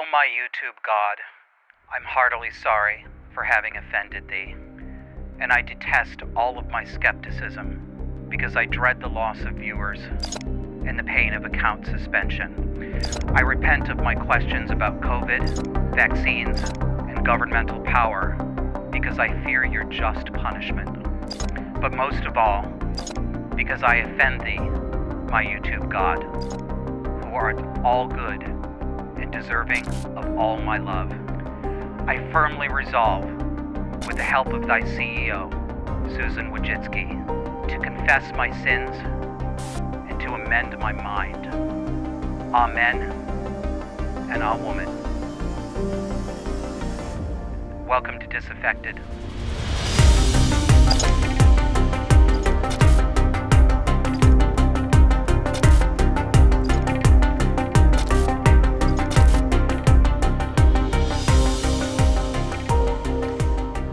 O my YouTube God, I'm heartily sorry for having offended thee, and I detest all of my skepticism because I dread the loss of viewers and the pain of account suspension. I repent of my questions about COVID, vaccines, and governmental power because I fear your just punishment. But most of all, because I offend thee, my YouTube God, who art all good and deserving of all my love. I firmly resolve, with the help of thy CEO, Susan Wojcicki, to confess my sins and to amend my mind. Amen and Awoman. Welcome to Disaffected.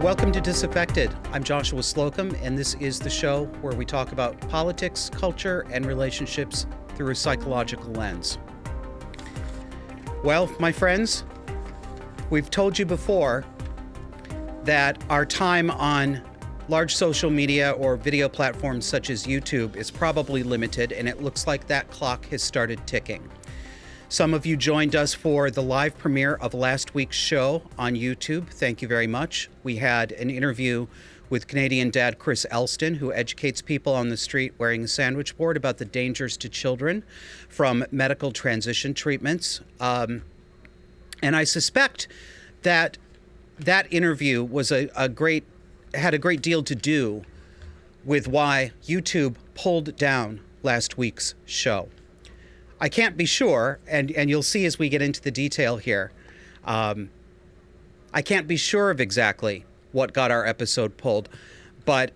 Welcome to Disaffected. I'm Joshua Slocum, and this is the show where we talk about politics, culture, and relationships through a psychological lens. Well, my friends, we've told you before that our time on large social media or video platforms such as YouTube is probably limited, and it looks like that clock has started ticking. Some of you joined us for the live premiere of last week's show on YouTube. Thank you very much. We had an interview with Canadian dad Chris Elston, who educates people on the street wearing a sandwich board about the dangers to children from medical transition treatments. And I suspect that that interview was had a great deal to do with why YouTube pulled down last week's show. I can't be sure, and you'll see as we get into the detail here, I can't be sure of exactly what got our episode pulled, but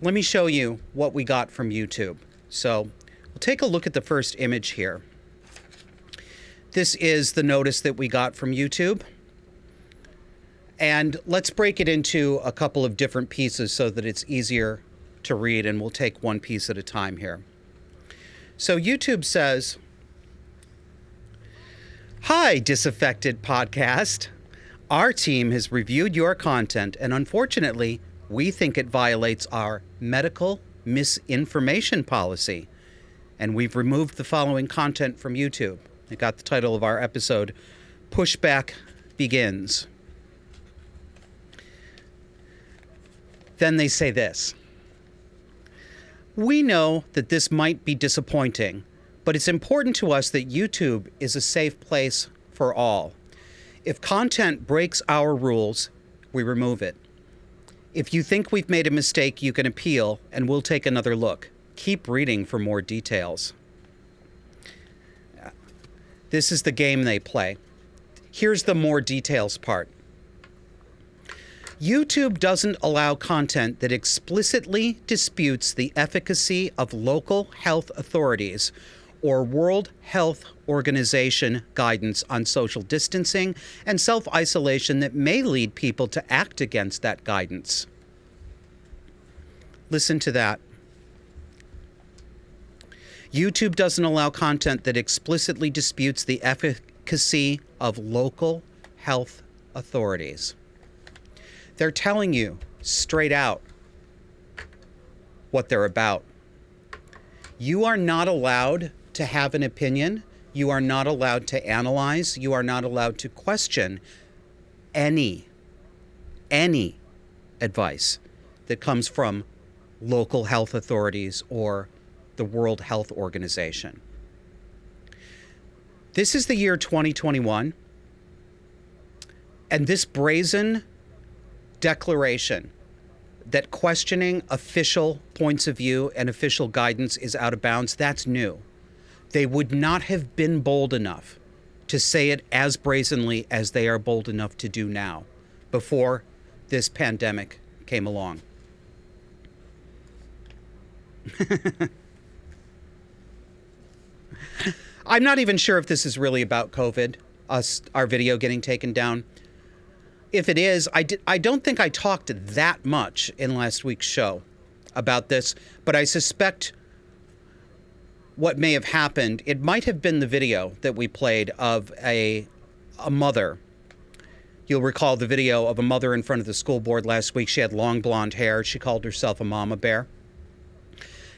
let me show you what we got from YouTube. So we'll take a look at the first image here. This is the notice that we got from YouTube. And let's break it into a couple of different pieces so that it's easier to read, and we'll take one piece at a time here. So YouTube says, "Hi, Disaffected Podcast. Our team has reviewed your content, and unfortunately, we think it violates our medical misinformation policy, and we've removed the following content from YouTube." It got the title of our episode, Pushback Begins. Then they say this: "We know that this might be disappointing, but it's important to us that YouTube is a safe place for all. If content breaks our rules, we remove it. If you think we've made a mistake, you can appeal, and we'll take another look. Keep reading for more details." This is the game they play. Here's the more details part. YouTube doesn't allow content that explicitly disputes the efficacy of local health authorities or World Health Organization guidance on social distancing and self-isolation that may lead people to act against that guidance. Listen to that. YouTube doesn't allow content that explicitly disputes the efficacy of local health authorities. They're telling you straight out what they're about. You are not allowed to have an opinion. You are not allowed to analyze. You are not allowed to question any advice that comes from local health authorities or the World Health Organization. This is the year 2021, and this brazen declaration that questioning official points of view and official guidance is out of bounds, that's new. They would not have been bold enough to say it as brazenly as they are bold enough to do now, before this pandemic came along. I'm not even sure if this is really about COVID, our video getting taken down. If it is, I don't think I talked that much in last week's show about this, but I suspect what may have happened, it might have been the video that we played of a mother. You'll recall the video of a mother in front of the school board last week. She had long blonde hair. She called herself a mama bear.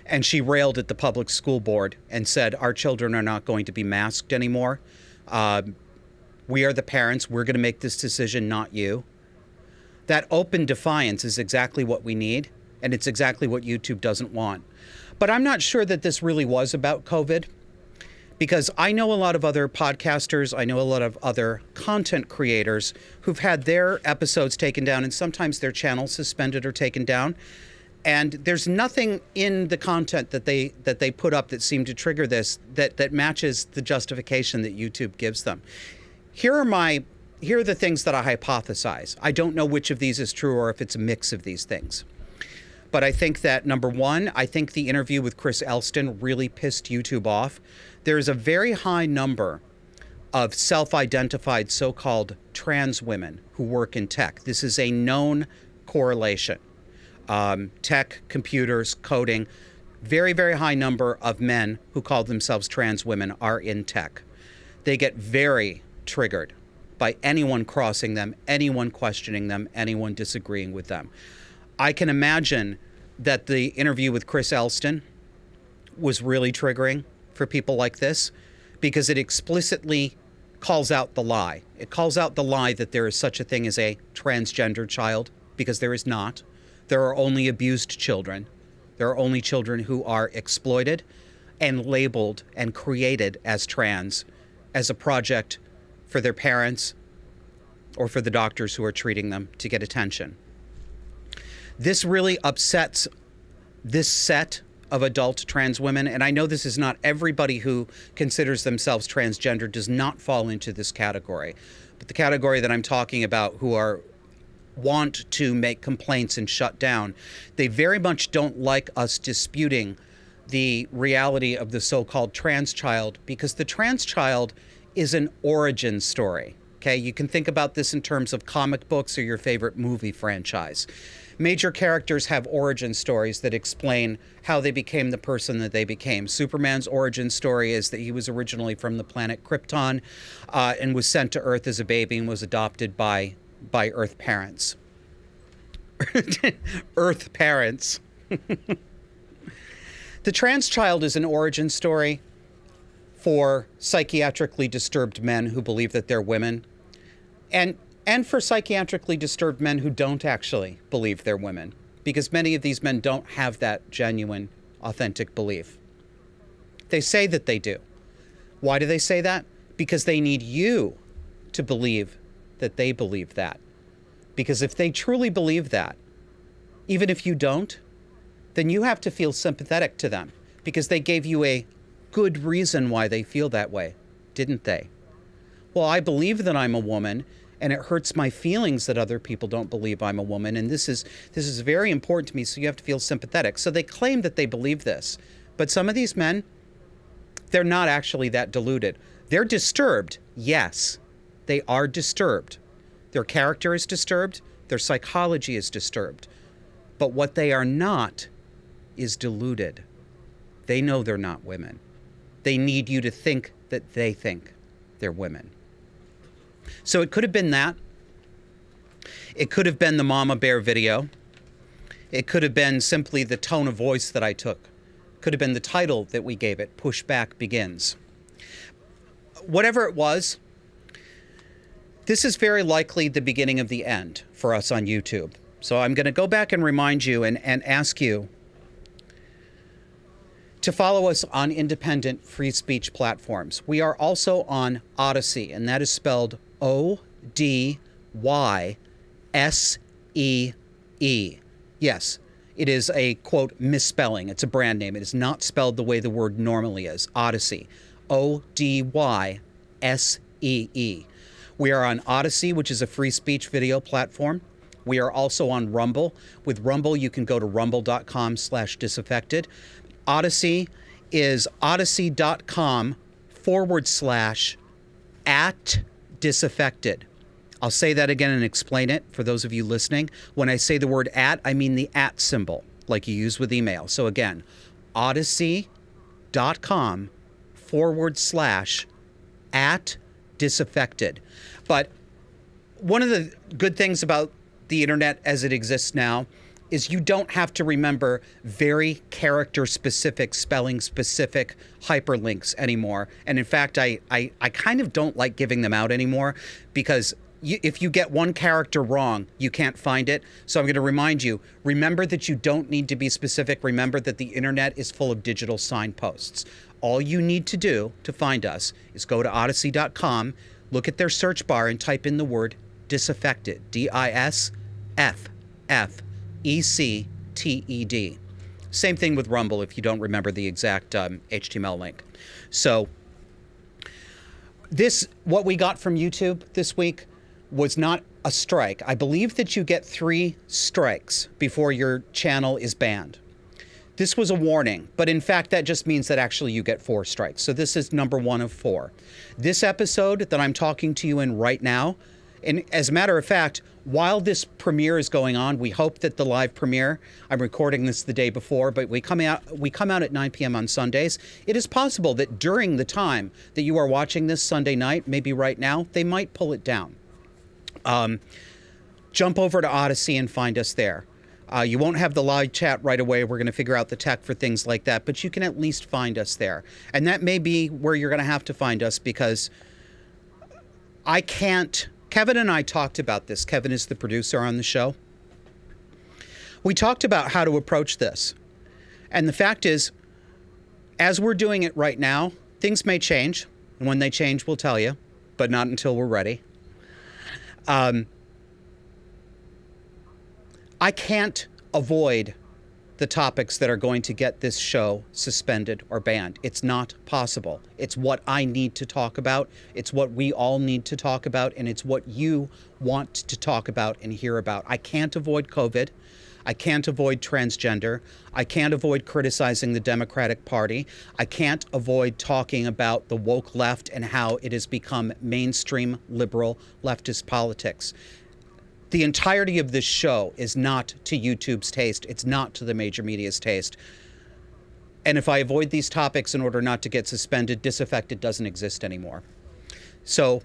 And she railed at the public school board and said, our children are not going to be masked anymore. We are the parents. We're going to make this decision, not you. That open defiance is exactly what we need, and it's exactly what YouTube doesn't want. But I'm not sure that this really was about COVID, because I know a lot of other podcasters, I know a lot of other content creators who've had their episodes taken down and sometimes their channels suspended or taken down. And there's nothing in the content that they put up that seemed to trigger this that matches the justification that YouTube gives them. Here are the things that I hypothesize. I don't know which of these is true or if it's a mix of these things. But I think that, number one, I think the interview with Chris Elston really pissed YouTube off. There's a very high number of self-identified so-called trans women who work in tech. This is a known correlation. Tech, computers, coding, very, very high number of men who call themselves trans women are in tech. They get very triggered by anyone crossing them, anyone questioning them, anyone disagreeing with them. I can imagine that the interview with Chris Elston was really triggering for people like this because it explicitly calls out the lie. It calls out the lie that there is such a thing as a transgender child, because there is not. There are only abused children. There are only children who are exploited and labeled and created as trans as a project for their parents or for the doctors who are treating them to get attention. This really upsets this set of adult trans women, and I know this is not everybody who considers themselves transgender does not fall into this category, but the category that I'm talking about who want to make complaints and shut down, they very much don't like us disputing the reality of the so-called trans child, because the trans child is an origin story. Okay, you can think about this in terms of comic books or your favorite movie franchise. Major characters have origin stories that explain how they became the person that they became. Superman's origin story is that he was originally from the planet Krypton and was sent to Earth as a baby and was adopted by Earth parents. Earth parents. The trans child is an origin story for psychiatrically disturbed men who believe that they're women, and for psychiatrically disturbed men who don't actually believe they're women, because many of these men don't have that genuine, authentic belief. They say that they do. Why do they say that? Because they need you to believe that they believe that. Because if they truly believe that, even if you don't, then you have to feel sympathetic to them, because they gave you a good reason why they feel that way, didn't they? Well, I believe that I'm a woman, and it hurts my feelings that other people don't believe I'm a woman, and this is very important to me, so you have to feel sympathetic. So they claim that they believe this, but some of these men, they're not actually that deluded. They're disturbed, yes. They are disturbed. Their character is disturbed. Their psychology is disturbed. But what they are not is deluded. They know they're not women. They need you to think that they think they're women. So it could have been that. It could have been the Mama Bear video. It could have been simply the tone of voice that I took. It could have been the title that we gave it, Pushback Begins. Whatever it was, this is very likely the beginning of the end for us on YouTube. So I'm going to go back and remind you and ask you to follow us on independent free speech platforms. We are also on Odyssey, and that is spelled O-D-Y-S-E-E. Yes, it is a, quote, misspelling. It's a brand name. It is not spelled the way the word normally is. Odyssey. O-D-Y-S-E-E. We are on Odyssey, which is a free speech video platform. We are also on Rumble. With Rumble, you can go to rumble.com/disaffected. Odyssey is odyssey.com/@disaffected. I'll say that again and explain it for those of you listening. When I say the word @ I mean the @ symbol, like you use with email. So again, odyssey.com/@ odyssey.com/@disaffected. But one of the good things about the internet as it exists now is you don't have to remember very character-specific, spelling-specific hyperlinks anymore. And in fact, I kind of don't like giving them out anymore because if you get one character wrong, you can't find it. So I'm going to remind you, remember that you don't need to be specific. Remember that the internet is full of digital signposts. All you need to do to find us is go to odyssey.com, look at their search bar, and type in the word disaffected, DISFFECTED. Same thing with Rumble if you don't remember the exact HTML link. So what we got from YouTube this week was not a strike. I believe that you get 3 strikes before your channel is banned. This was a warning, but in fact, that just means that actually you get 4 strikes. So this is number 1 of 4. This episode that I'm talking to you in right now, and as a matter of fact, while this premiere is going on, we hope that the live premiere, I'm recording this the day before, but we come out at 9 p.m. on Sundays. It is possible that during the time that you are watching this Sunday night, maybe right now, they might pull it down. Jump over to Odyssey and find us there. You won't have the live chat right away. We're going to figure out the tech for things like that, but you can at least find us there. And that may be where you're going to have to find us because I can't... Kevin and I talked about this. Kevin is the producer on the show. We talked about how to approach this. And the fact is, as we're doing it right now, things may change. And when they change, we'll tell you, but not until we're ready. I can't avoid the topics that are going to get this show suspended or banned. It's not possible. It's what I need to talk about. It's what we all need to talk about. And it's what you want to talk about and hear about. I can't avoid COVID. I can't avoid transgender. I can't avoid criticizing the Democratic Party. I can't avoid talking about the woke left and how it has become mainstream liberal leftist politics. The entirety of this show is not to YouTube's taste. It's not to the major media's taste. And if I avoid these topics in order not to get suspended, Disaffected doesn't exist anymore. So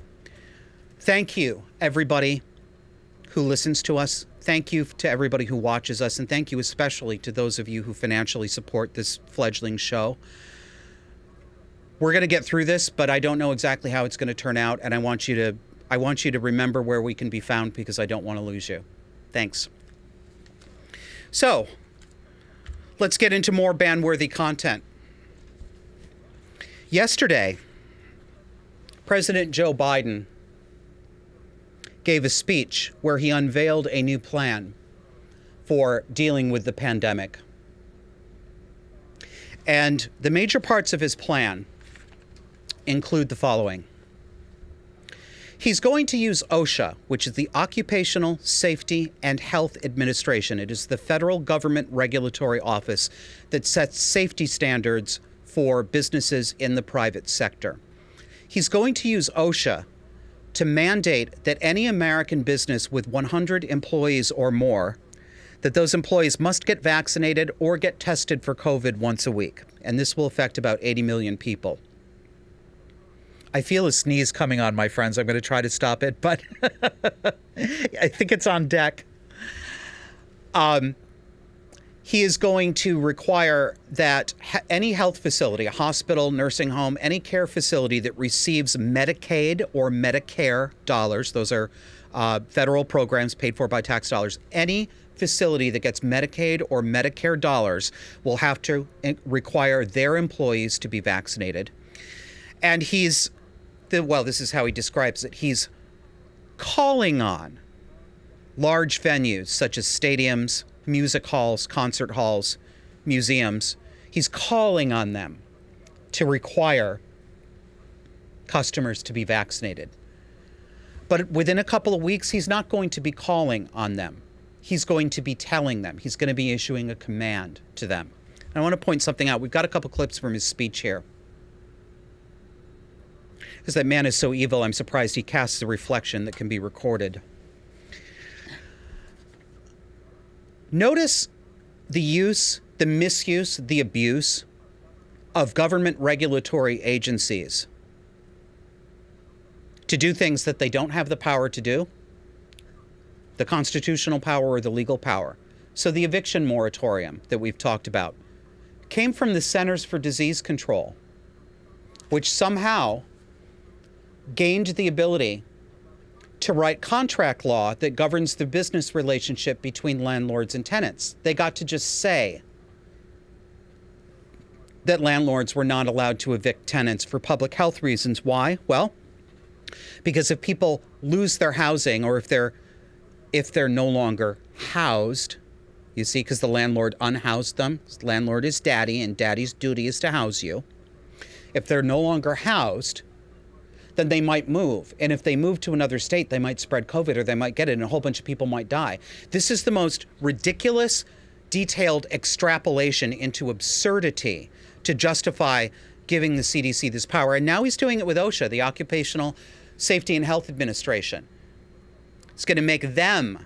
thank you, everybody who listens to us. Thank you to everybody who watches us. And thank you especially to those of you who financially support this fledgling show. We're going to get through this, but I don't know exactly how it's going to turn out. And I want you to remember where we can be found because I don't want to lose you. Thanks. So, let's get into more ban-worthy content. Yesterday, President Joe Biden gave a speech where he unveiled a new plan for dealing with the pandemic. And the major parts of his plan include the following. He's going to use OSHA, which is the Occupational Safety and Health Administration. It is the federal government regulatory office that sets safety standards for businesses in the private sector. He's going to use OSHA to mandate that any American business with 100 employees or more, that those employees must get vaccinated or get tested for COVID once a week. And this will affect about 80 million people. I feel a sneeze coming on, my friends. I'm going to try to stop it, but I think it's on deck. He is going to require that any health facility, a hospital, nursing home, any care facility that receives Medicaid or Medicare dollars, those are federal programs paid for by tax dollars, any facility that gets Medicaid or Medicare dollars will have to require their employees to be vaccinated. And this is how he describes it. He's calling on large venues such as stadiums, music halls, concert halls, museums. He's calling on them to require customers to be vaccinated. But within a couple of weeks, he's not going to be calling on them. He's going to be telling them. He's going to be issuing a command to them. And I want to point something out. We've got a couple clips from his speech here. Because that man is so evil, I'm surprised he casts a reflection that can be recorded. Notice the use, the misuse, the abuse of government regulatory agencies to do things that they don't have the power to do, the constitutional power or the legal power. So the eviction moratorium that we've talked about came from the Centers for Disease Control, which somehow gained the ability to write contract law that governs the business relationship between landlords and tenants. They got to just say that landlords were not allowed to evict tenants for public health reasons. Why? Well, because if people lose their housing, or if they're no longer housed, you see, because the landlord unhoused them. Landlord is daddy, and daddy's duty is to house you. If they're no longer housed, then they might move. And if they move to another state, they might spread COVID, or they might get it, and a whole bunch of people might die. This is the most ridiculous, detailed extrapolation into absurdity to justify giving the CDC this power. And now he's doing it with OSHA, the Occupational Safety and Health Administration. It's going to make them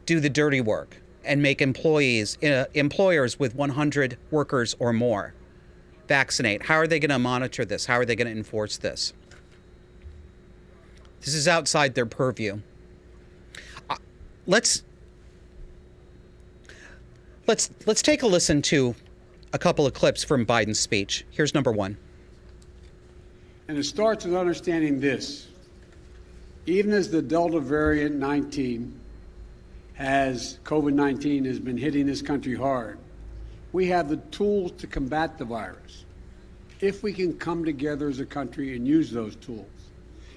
do the dirty work and make employers with 100 workers or more vaccinate. How are they going to monitor this? How are they going to enforce this? This is outside their purview. Let's take a listen to a couple of clips from Biden's speech. Here's number one. And it starts with understanding this. Even as the Delta variant 19 COVID-19 has been hitting this country hard, we have the tools to combat the virus if we can come together as a country and use those tools.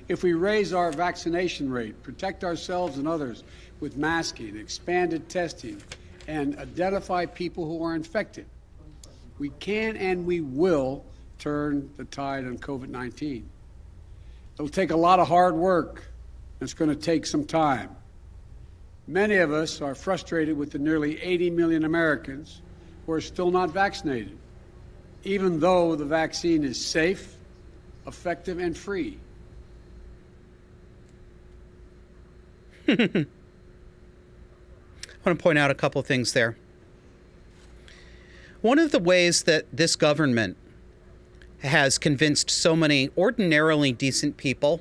If we raise our vaccination rate, protect ourselves and others with masking, expanded testing, and identify people who are infected, we can and we will turn the tide on COVID-19. It'll take a lot of hard work. It's going to take some time. Many of us are frustrated with the nearly 80 million Americans who are still not vaccinated, even though the vaccine is safe, effective, and free. I want to point out a couple of things there. One of the ways that this government has convinced so many ordinarily decent people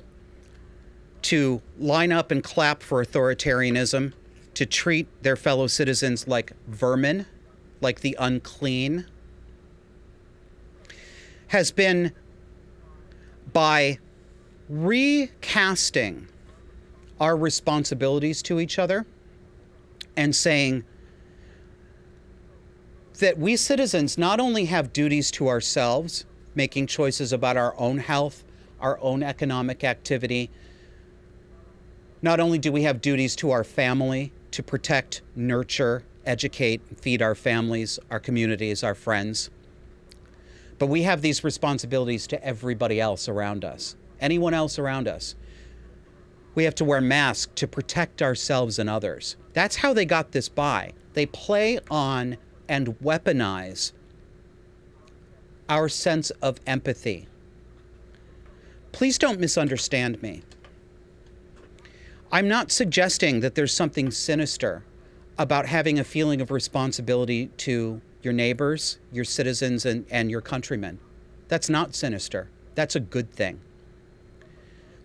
to line up and clap for authoritarianism, to treat their fellow citizens like vermin, like the unclean, has been by recasting our responsibilities to each other and saying that we citizens not only have duties to ourselves, making choices about our own health, our own economic activity, not only do we have duties to our family to protect, nurture, educate, feed our families, our communities, our friends, but we have these responsibilities to everybody else around us, anyone else around us. We have to wear masks to protect ourselves and others. That's how they got this by. They play on and weaponize our sense of empathy. Please don't misunderstand me. I'm not suggesting that there's something sinister about having a feeling of responsibility to your neighbors, your citizens, and your countrymen. That's not sinister. That's a good thing.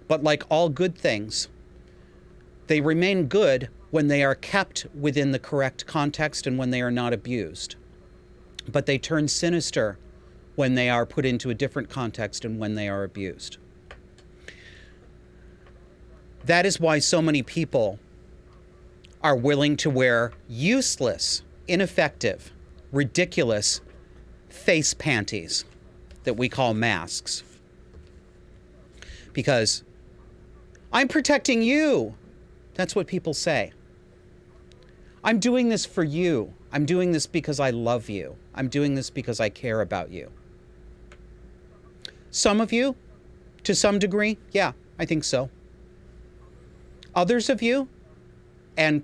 But like all good things, they remain good when they are kept within the correct context and when they are not abused. But they turn sinister when they are put into a different context and when they are abused. That is why so many people are willing to wear useless, ineffective, ridiculous face panties that we call masks. Because I'm protecting you. That's what people say. I'm doing this for you. I'm doing this because I love you. I'm doing this because I care about you. Some of you, to some degree, yeah, I think so. Others of you, and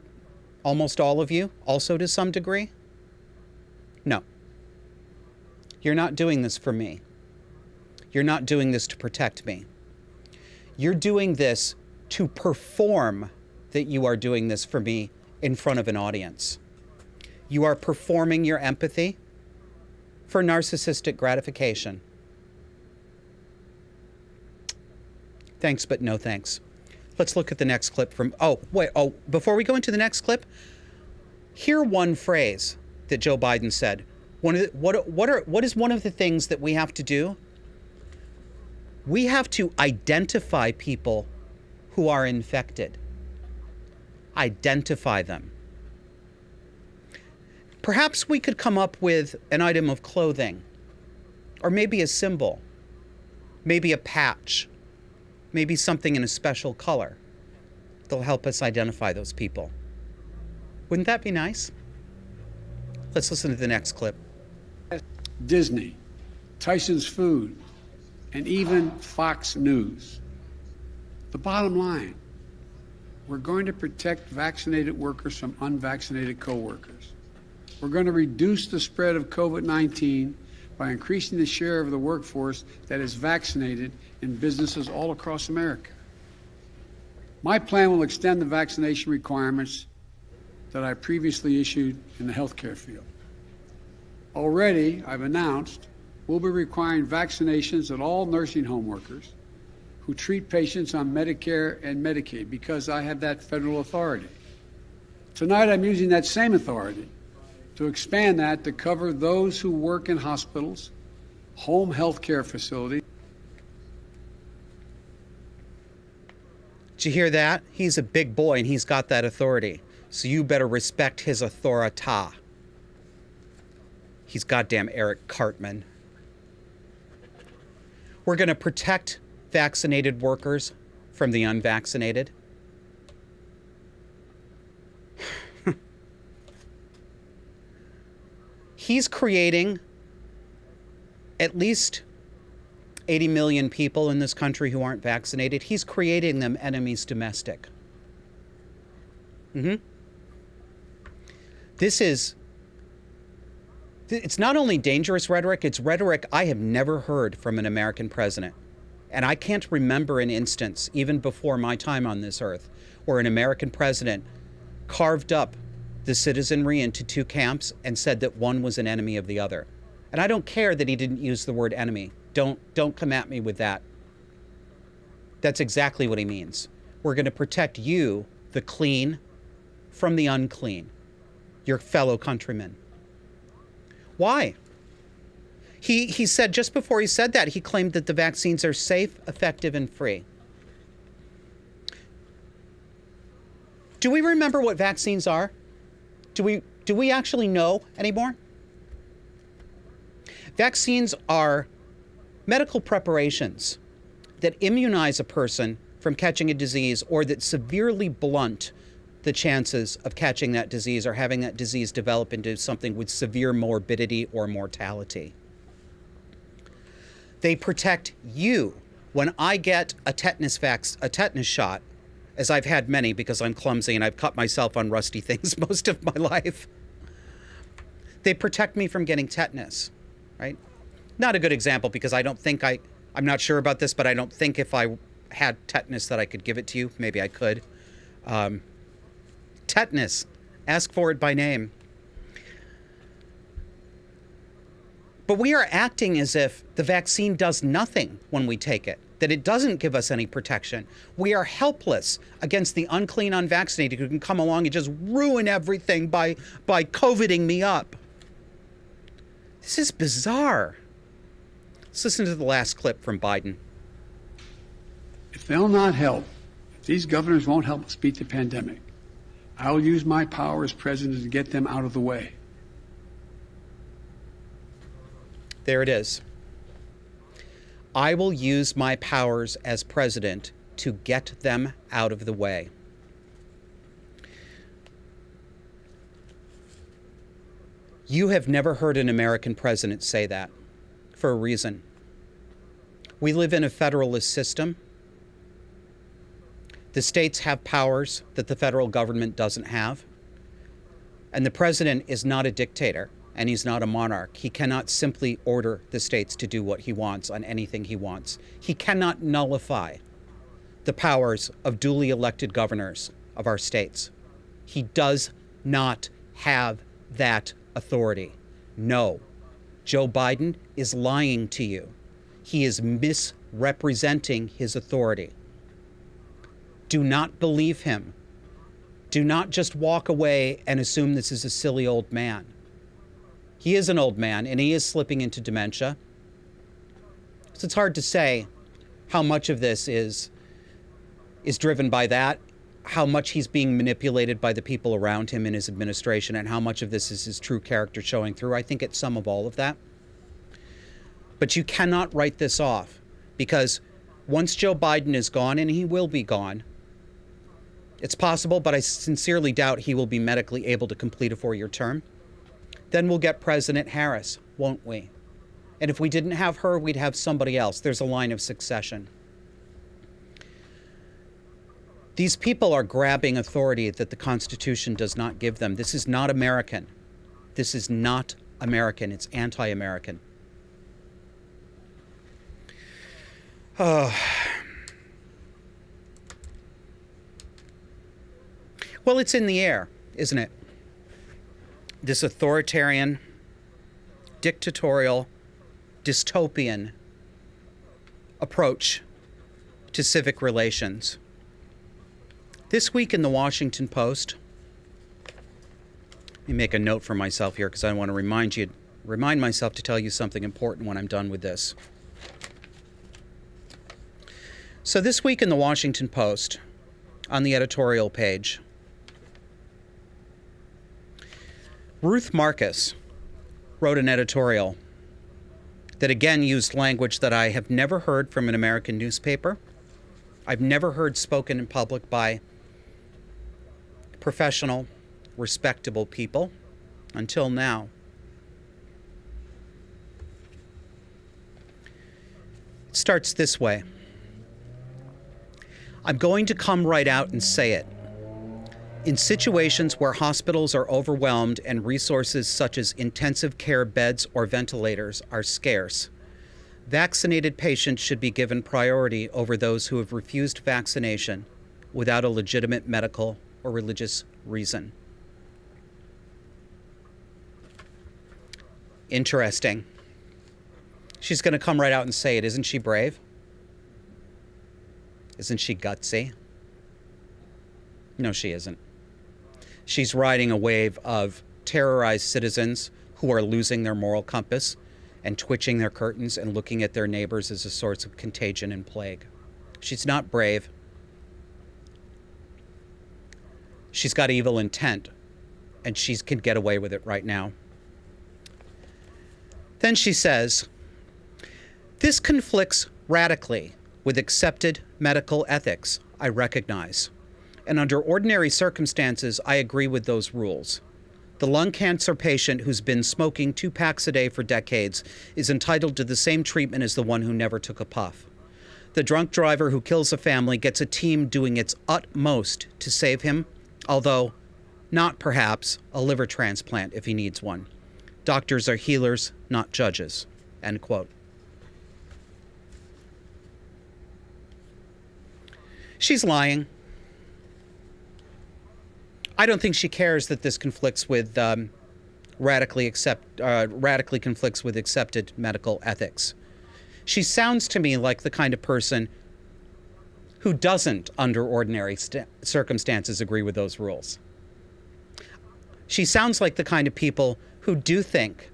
almost all of you, also to some degree, no. You're not doing this for me. You're not doing this to protect me. You're doing this to perform that you are doing this for me in front of an audience. You are performing your empathy for narcissistic gratification. Thanks, but no thanks. Let's look at the next clip from, before we go into the next clip, hear one phrase that Joe Biden said. What is one of the things that we have to do? We have to identify people who are infected. Identify them. Perhaps we could come up with an item of clothing, or maybe a symbol, maybe a patch, maybe something in a special color that'll help us identify those people. Wouldn't that be nice? Let's listen to the next clip. Disney, Tyson's Food, and even Fox News. The bottom line, we're going to protect vaccinated workers from unvaccinated coworkers. We're going to reduce the spread of COVID-19 by increasing the share of the workforce that is vaccinated in businesses all across America. My plan will extend the vaccination requirements that I previously issued in the healthcare field. Already, I've announced, we'll be requiring vaccinations of all nursing home workers who treat patients on Medicare and Medicaid because I have that federal authority. Tonight, I'm using that same authority to expand that to cover those who work in hospitals, home health care facilities. Did you hear that? He's a big boy and he's got that authority. So you better respect his authority. He's goddamn Eric Cartman. We're going to protect vaccinated workers from the unvaccinated. He's creating at least 80 million people in this country who aren't vaccinated. He's creating them enemies domestic. It's not only dangerous rhetoric, it's rhetoric I have never heard from an American president. And I can't remember an instance, even before my time on this earth, where an American president carved up the citizenry into two camps and said that one was an enemy of the other. And I don't care that he didn't use the word enemy. Don't come at me with that. That's exactly what he means. We're going to protect you, the clean, from the unclean, your fellow countrymen. Why? He said, just before he said that, he claimed that the vaccines are safe, effective, and free. Do we remember what vaccines are? Do we actually know anymore? Vaccines are medical preparations that immunize a person from catching a disease or that severely blunt the chances of catching that disease or having that disease develop into something with severe morbidity or mortality. They protect you. When I get a tetanus shot, as I've had many because I'm clumsy and I've cut myself on rusty things most of my life, they protect me from getting tetanus, right? Not a good example because I don't think I'm not sure about this, but I don't think if I had tetanus that I could give it to you. Maybe I could. Tetanus. Ask for it by name. But we are acting as if the vaccine does nothing when we take it, that it doesn't give us any protection. We are helpless against the unclean, unvaccinated who can come along and just ruin everything by COVIDing me up. This is bizarre. Let's listen to the last clip from Biden. If they'll not help, if these governors won't help us beat the pandemic, I will use my power as president to get them out of the way. There it is. I will use my powers as president to get them out of the way. You have never heard an American president say that for a reason. We live in a federalist system. The states have powers that the federal government doesn't have. And the president is not a dictator, and he's not a monarch. He cannot simply order the states to do what he wants on anything he wants. He cannot nullify the powers of duly elected governors of our states. He does not have that authority. No. Joe Biden is lying to you. He is misrepresenting his authority. Do not believe him. Do not just walk away and assume this is a silly old man. He is an old man, and he is slipping into dementia. So it's hard to say how much of this is driven by that, how much he's being manipulated by the people around him in his administration, and how much of this is his true character showing through. I think it's some of all of that. But you cannot write this off, because once Joe Biden is gone, and he will be gone, it's possible, but I sincerely doubt he will be medically able to complete a 4-year term. Then we'll get President Harris, won't we? And if we didn't have her, we'd have somebody else. There's a line of succession. These people are grabbing authority that the Constitution does not give them. This is not American. This is not American. It's anti-American. Well, it's in the air, isn't it? This authoritarian, dictatorial, dystopian approach to civic relations. This week in the Washington Post, let me make a note for myself here because I want to remind myself to tell you something important when I'm done with this. So this week in the Washington Post, on the editorial page, Ruth Marcus wrote an editorial that again used language that I have never heard from an American newspaper. I've never heard spoken in public by professional, respectable people until now. It starts this way. I'm going to come right out and say it. In situations where hospitals are overwhelmed and resources such as intensive care beds or ventilators are scarce, vaccinated patients should be given priority over those who have refused vaccination without a legitimate medical or religious reason. Interesting. She's going to come right out and say it. Isn't she brave? Isn't she gutsy? No, she isn't. She's riding a wave of terrorized citizens who are losing their moral compass and twitching their curtains and looking at their neighbors as a source of contagion and plague. She's not brave. She's got evil intent, and she can get away with it right now. Then she says, this conflicts radically with accepted medical ethics, I recognize. And under ordinary circumstances, I agree with those rules. The lung cancer patient who's been smoking 2 packs a day for decades is entitled to the same treatment as the one who never took a puff. The drunk driver who kills a family gets a team doing its utmost to save him, although not perhaps a liver transplant if he needs one. Doctors are healers, not judges. End quote. She's lying. I don't think she cares that this conflicts with radically conflicts with accepted medical ethics. She sounds to me like the kind of person who doesn't, under ordinary circumstances, agree with those rules. She sounds like the kind of people who do think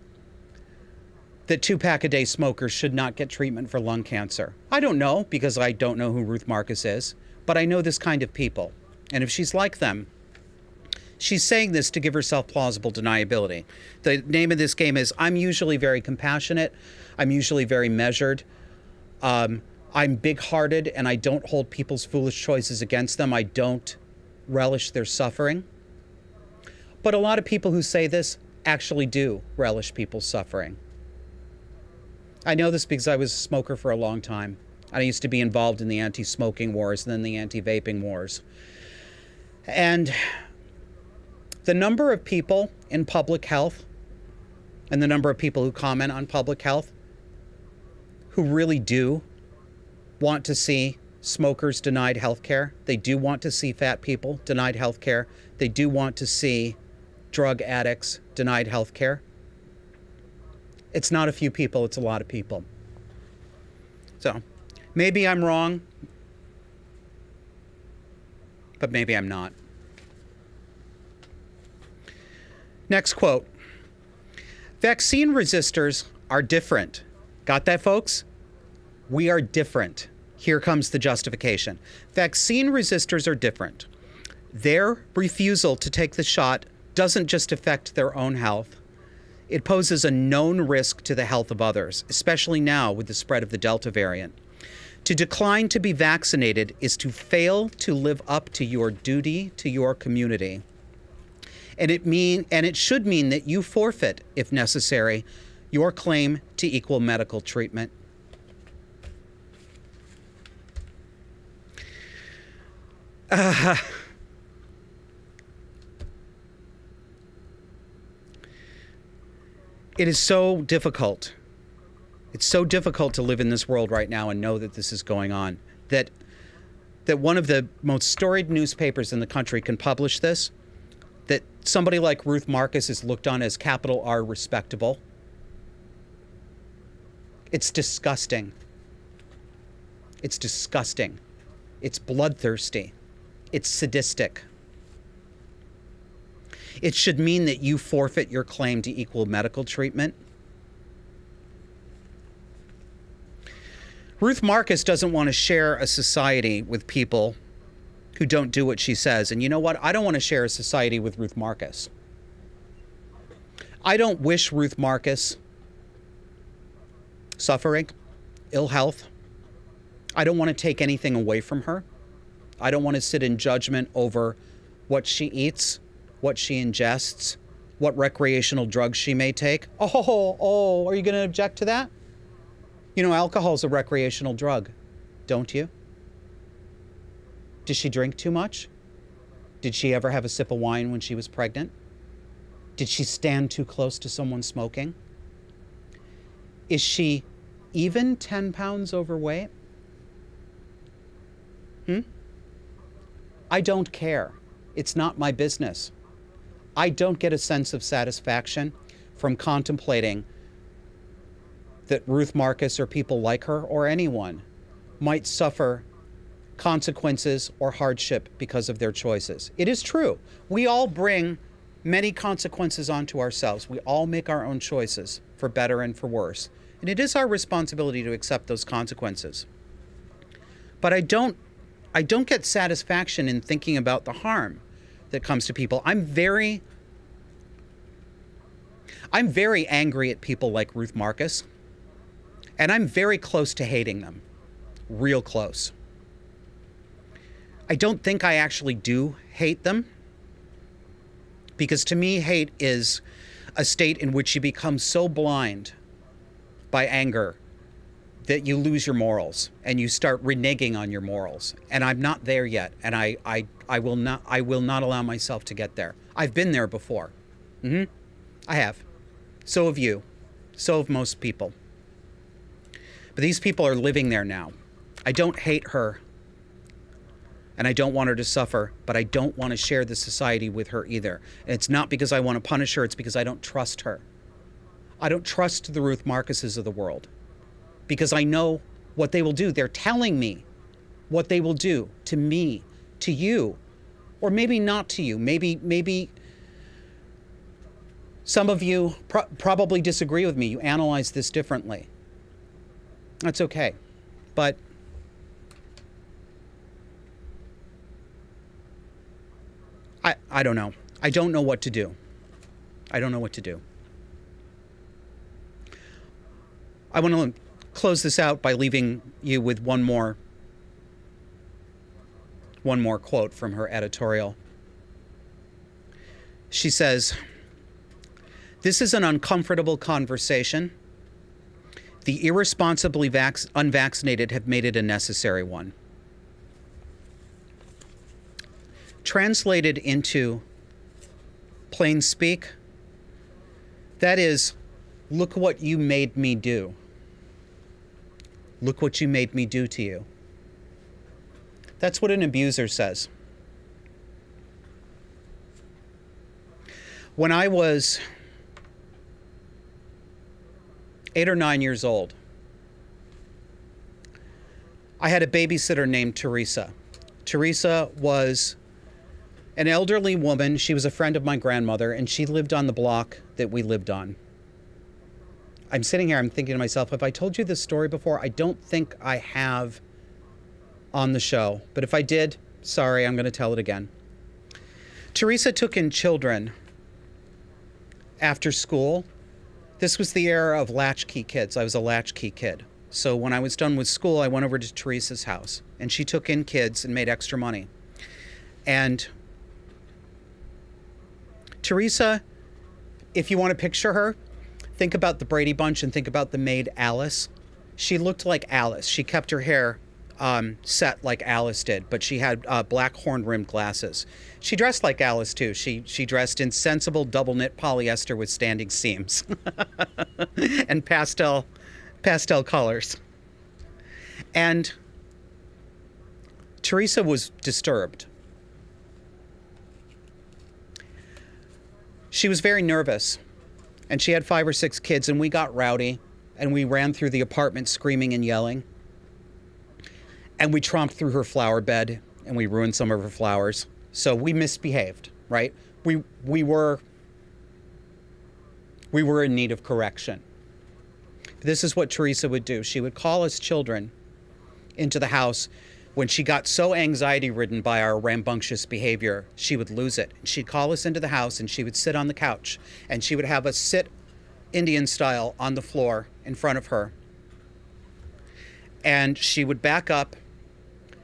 that 2-pack-a-day smokers should not get treatment for lung cancer. I don't know, because I don't know who Ruth Marcus is, but I know this kind of people. And if she's like them, she's saying this to give herself plausible deniability. The name of this game is, I'm usually very compassionate. I'm usually very measured. I'm big-hearted, and I don't hold people's foolish choices against them. I don't relish their suffering. But a lot of people who say this actually do relish people's suffering. I know this because I was a smoker for a long time. I used to be involved in the anti-smoking wars and then the anti-vaping wars. And the number of people in public health and the number of people who comment on public health who really do want to see smokers denied health care. They do want to see fat people denied health care. They do want to see drug addicts denied health care. It's not a few people, it's a lot of people. So, maybe I'm wrong, but maybe I'm not. Next quote. Vaccine resistors are different. Got that, folks? We are different. Here comes the justification. Vaccine resistors are different. Their refusal to take the shot doesn't just affect their own health. It poses a known risk to the health of others, especially now with the spread of the Delta variant. To decline to be vaccinated is to fail to live up to your duty to your community. And it should mean that you forfeit, if necessary, your claim to equal medical treatment. It is so difficult. It's so difficult to live in this world right now and know that this is going on. That one of the most storied newspapers in the country can publish this. That somebody like Ruth Marcus is looked on as capital R respectable. It's disgusting. It's disgusting. It's bloodthirsty. It's sadistic. It should mean that you forfeit your claim to equal medical treatment. Ruth Marcus doesn't want to share a society with people who don't do what she says. And you know what? I don't want to share a society with Ruth Marcus. I don't wish Ruth Marcus suffering, ill health. I don't want to take anything away from her. I don't want to sit in judgment over what she eats, what she ingests, what recreational drugs she may take. Oh, are you going to object to that? You know, alcohol is a recreational drug, don't you? Does she drink too much? Did she ever have a sip of wine when she was pregnant? Did she stand too close to someone smoking? Is she even 10 pounds overweight? I don't care. It's not my business. I don't get a sense of satisfaction from contemplating that Ruth Marcus or people like her or anyone might suffer consequences or hardship because of their choices. It is true. We all bring many consequences onto ourselves. We all make our own choices, for better and for worse. And it is our responsibility to accept those consequences. But I don't get satisfaction in thinking about the harm that comes to people. I'm very angry at people like Ruth Marcus, and I'm very close to hating them. Real close. I don't think I actually do hate them, because to me, hate is a state in which you become so blind by anger that you lose your morals and you start reneging on your morals. And I'm not there yet, and I will not allow myself to get there. I've been there before. I have. So have you. So have most people. But these people are living there now. I don't hate her, and I don't want her to suffer, but I don't want to share the society with her either. And it's not because I want to punish her, it's because I don't trust her. I don't trust the Ruth Marcuses of the world, because I know what they will do. They're telling me what they will do to me, to you, or maybe not to you. Maybe some of you probably disagree with me. You analyze this differently. That's okay. But I don't know. I don't know what to do. I don't know what to do. I want to close this out by leaving you with one more quote from her editorial. She says, "This is an uncomfortable conversation. The irresponsibly unvaccinated have made it a necessary one." Translated into plain speak, that is, look what you made me do. Look what you made me do to you. That's what an abuser says. When I was 8 or 9 years old. I had a babysitter named Teresa. Teresa was an elderly woman. She was a friend of my grandmother, and she lived on the block that we lived on. I'm sitting here, I'm thinking to myself, have I told you this story before? I don't think I have on the show, but if I did, sorry, I'm going to tell it again. Teresa took in children after school. This was the era of latchkey kids. I was a latchkey kid. So when I was done with school, I went over to Teresa's house, and she took in kids and made extra money. And Teresa, if you want to picture her, think about the Brady Bunch and think about the maid Alice. She looked like Alice. She kept her hair set like Alice did, but she had black horn-rimmed glasses. She dressed like Alice, too. She dressed in sensible double-knit polyester with standing seams and pastel colors. And Teresa was disturbed. She was very nervous, and she had 5 or 6 kids, and we got rowdy, and we ran through the apartment screaming and yelling. And we tromped through her flower bed, and we ruined some of her flowers. So we misbehaved, right? We were in need of correction. This is what Teresa would do. She would call us children into the house. When she got so anxiety-ridden by our rambunctious behavior, she would lose it. She'd call us into the house, and she would sit on the couch, and she would have us sit Indian style on the floor in front of her. And she would back up,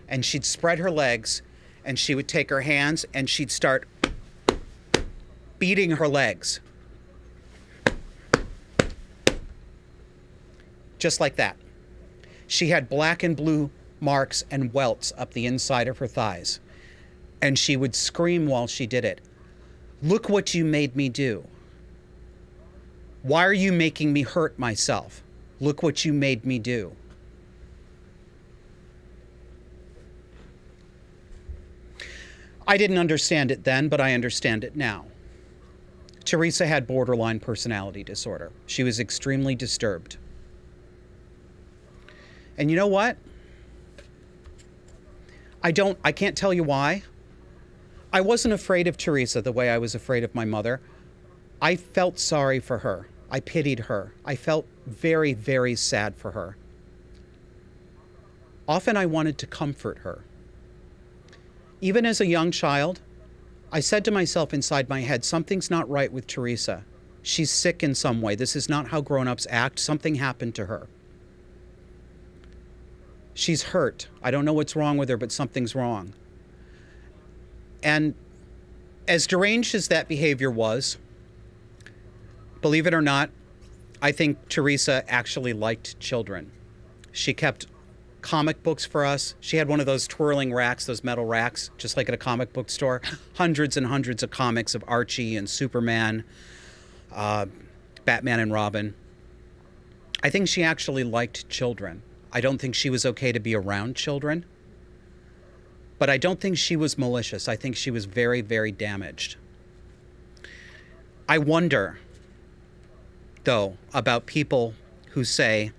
and she'd spread her legs, and she would take her hands, and she'd start beating her legs. Just like that. She had black and blue marks and welts up the inside of her thighs. And she would scream while she did it. Look what you made me do. Why are you making me hurt myself? Look what you made me do. I didn't understand it then, but I understand it now. Teresa had borderline personality disorder. She was extremely disturbed. And you know what? I can't tell you why. I wasn't afraid of Teresa the way I was afraid of my mother. I felt sorry for her. I pitied her. I felt very, very sad for her. Often I wanted to comfort her. Even as a young child, I said to myself inside my head, something's not right with Teresa. She's sick in some way. This is not how grown-ups act. Something happened to her. She's hurt. I don't know what's wrong with her, but something's wrong. And as deranged as that behavior was, believe it or not, I think Teresa actually liked children. She kept comic books for us. She had one of those twirling racks, those metal racks, just like at a comic book store. Hundreds and hundreds of comics of Archie and Superman, Batman and Robin. I think she actually liked children. I don't think she was okay to be around children. But I don't think she was malicious. I think she was very, very damaged. I wonder, though, about people who say,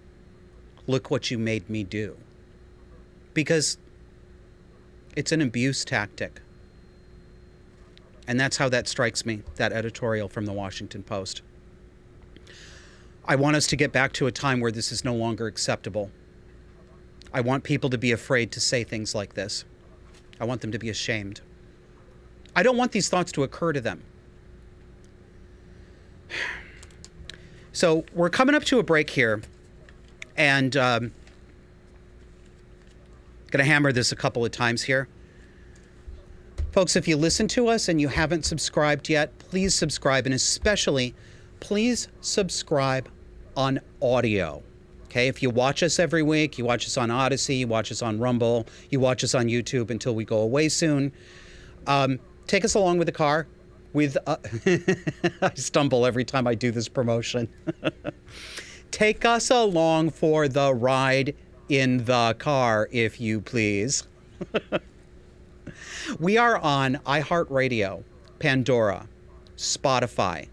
look what you made me do. Because it's an abuse tactic. And that's how that strikes me, that editorial from the Washington Post. I want us to get back to a time where this is no longer acceptable. I want people to be afraid to say things like this. I want them to be ashamed. I don't want these thoughts to occur to them. So we're coming up to a break here, and going to hammer this a couple of times here. Folks, if you listen to us and you haven't subscribed yet, please subscribe, and especially, please subscribe on audio. Okay, if you watch us every week, you watch us on Odyssey, you watch us on Rumble, you watch us on YouTube until we go away soon. Take us along with the car. I stumble every time I do this promotion. Take us along for the ride in the car, if you please. We are on iHeartRadio, Pandora, Spotify,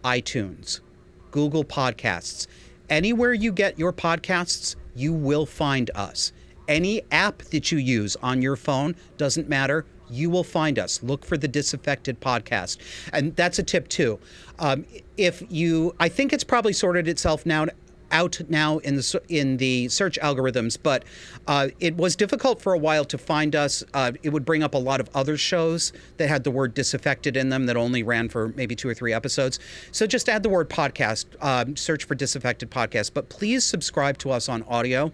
iTunes, Google Podcasts, Anywhere you get your podcasts, you will find us. Any app that you use on your phone, doesn't matter, you will find us. Look for the Disaffected Podcast. And that's a tip too. I think it's probably sorted itself out now in the search algorithms, but it was difficult for a while to find us. It would bring up a lot of other shows that had the word disaffected in them that only ran for maybe 2 or 3 episodes. So just add the word podcast, search for Disaffected Podcast, but please subscribe to us on audio.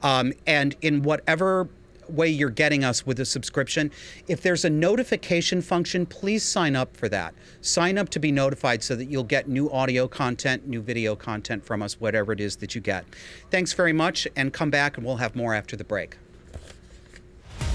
And in whatever way you're getting us with a subscription, if there's a notification function, please sign up for that. Sign up to be notified so that you'll get new audio content, new video content from us, whatever it is that you get. Thanks very much, and come back and we'll have more after the break.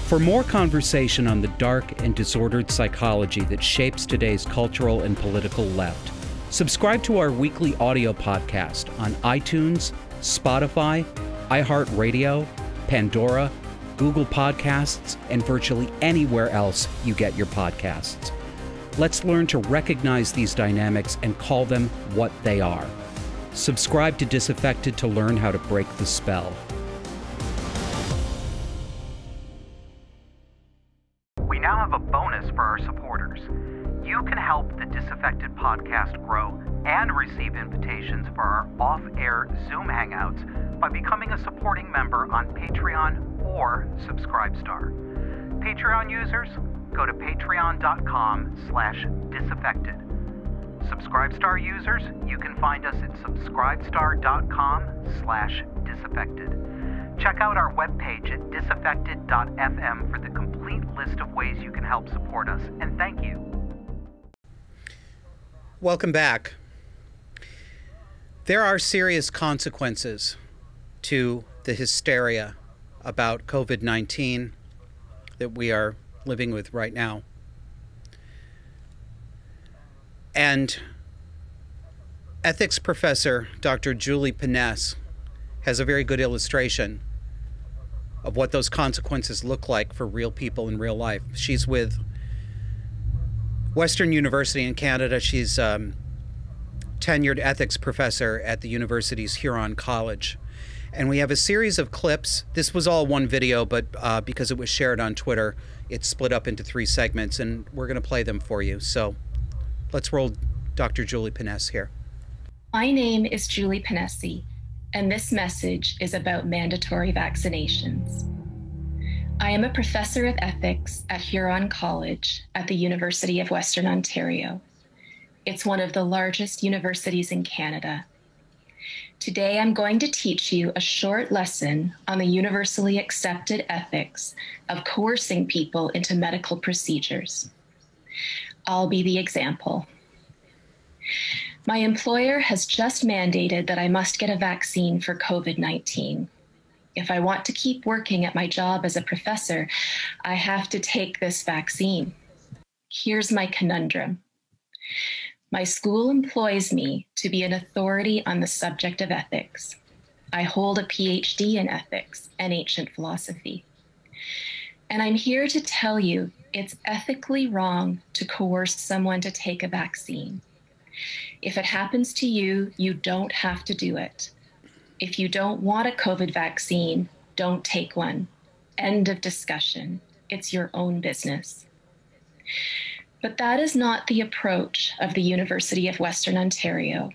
For more conversation on the dark and disordered psychology that shapes today's cultural and political left, subscribe to our weekly audio podcast on iTunes, Spotify, iHeartRadio, Pandora, Google Podcasts, and virtually anywhere else you get your podcasts. Let's learn to recognize these dynamics and call them what they are. Subscribe to Disaffected to learn how to break the spell. We now have a bonus for our supporters. You can help the Disaffected Podcast grow and receive invitations for our off-air Zoom hangouts by becoming a supporting member on Patreon or Subscribestar. Patreon users, go to patreon.com/disaffected. Subscribestar users, you can find us at subscribestar.com/disaffected. Check out our webpage at disaffected.fm for the complete list of ways you can help support us, and thank you. Welcome back. There are serious consequences to the hysteria about COVID-19 that we are living with right now. And ethics professor Dr. Julie Piness has a very good illustration of what those consequences look like for real people in real life. She's with Western University in Canada. She's tenured ethics professor at the university's Huron College. And we have a series of clips. This was all one video, but because it was shared on Twitter, it's split up into 3 segments, and we're going to play them for you. So let's roll Dr. Julie Piness here. My name is Julie Piness, and this message is about mandatory vaccinations. I am a professor of ethics at Huron College at the University of Western Ontario. It's one of the largest universities in Canada. Today, I'm going to teach you a short lesson on the universally accepted ethics of coercing people into medical procedures. I'll be the example. My employer has just mandated that I must get a vaccine for COVID-19. If I want to keep working at my job as a professor, I have to take this vaccine. Here's my conundrum. My school employs me to be an authority on the subject of ethics. I hold a PhD in ethics and ancient philosophy. And I'm here to tell you it's ethically wrong to coerce someone to take a vaccine. If it happens to you, you don't have to do it. If you don't want a COVID vaccine, don't take one. End of discussion. It's your own business. But that is not the approach of the University of Western Ontario,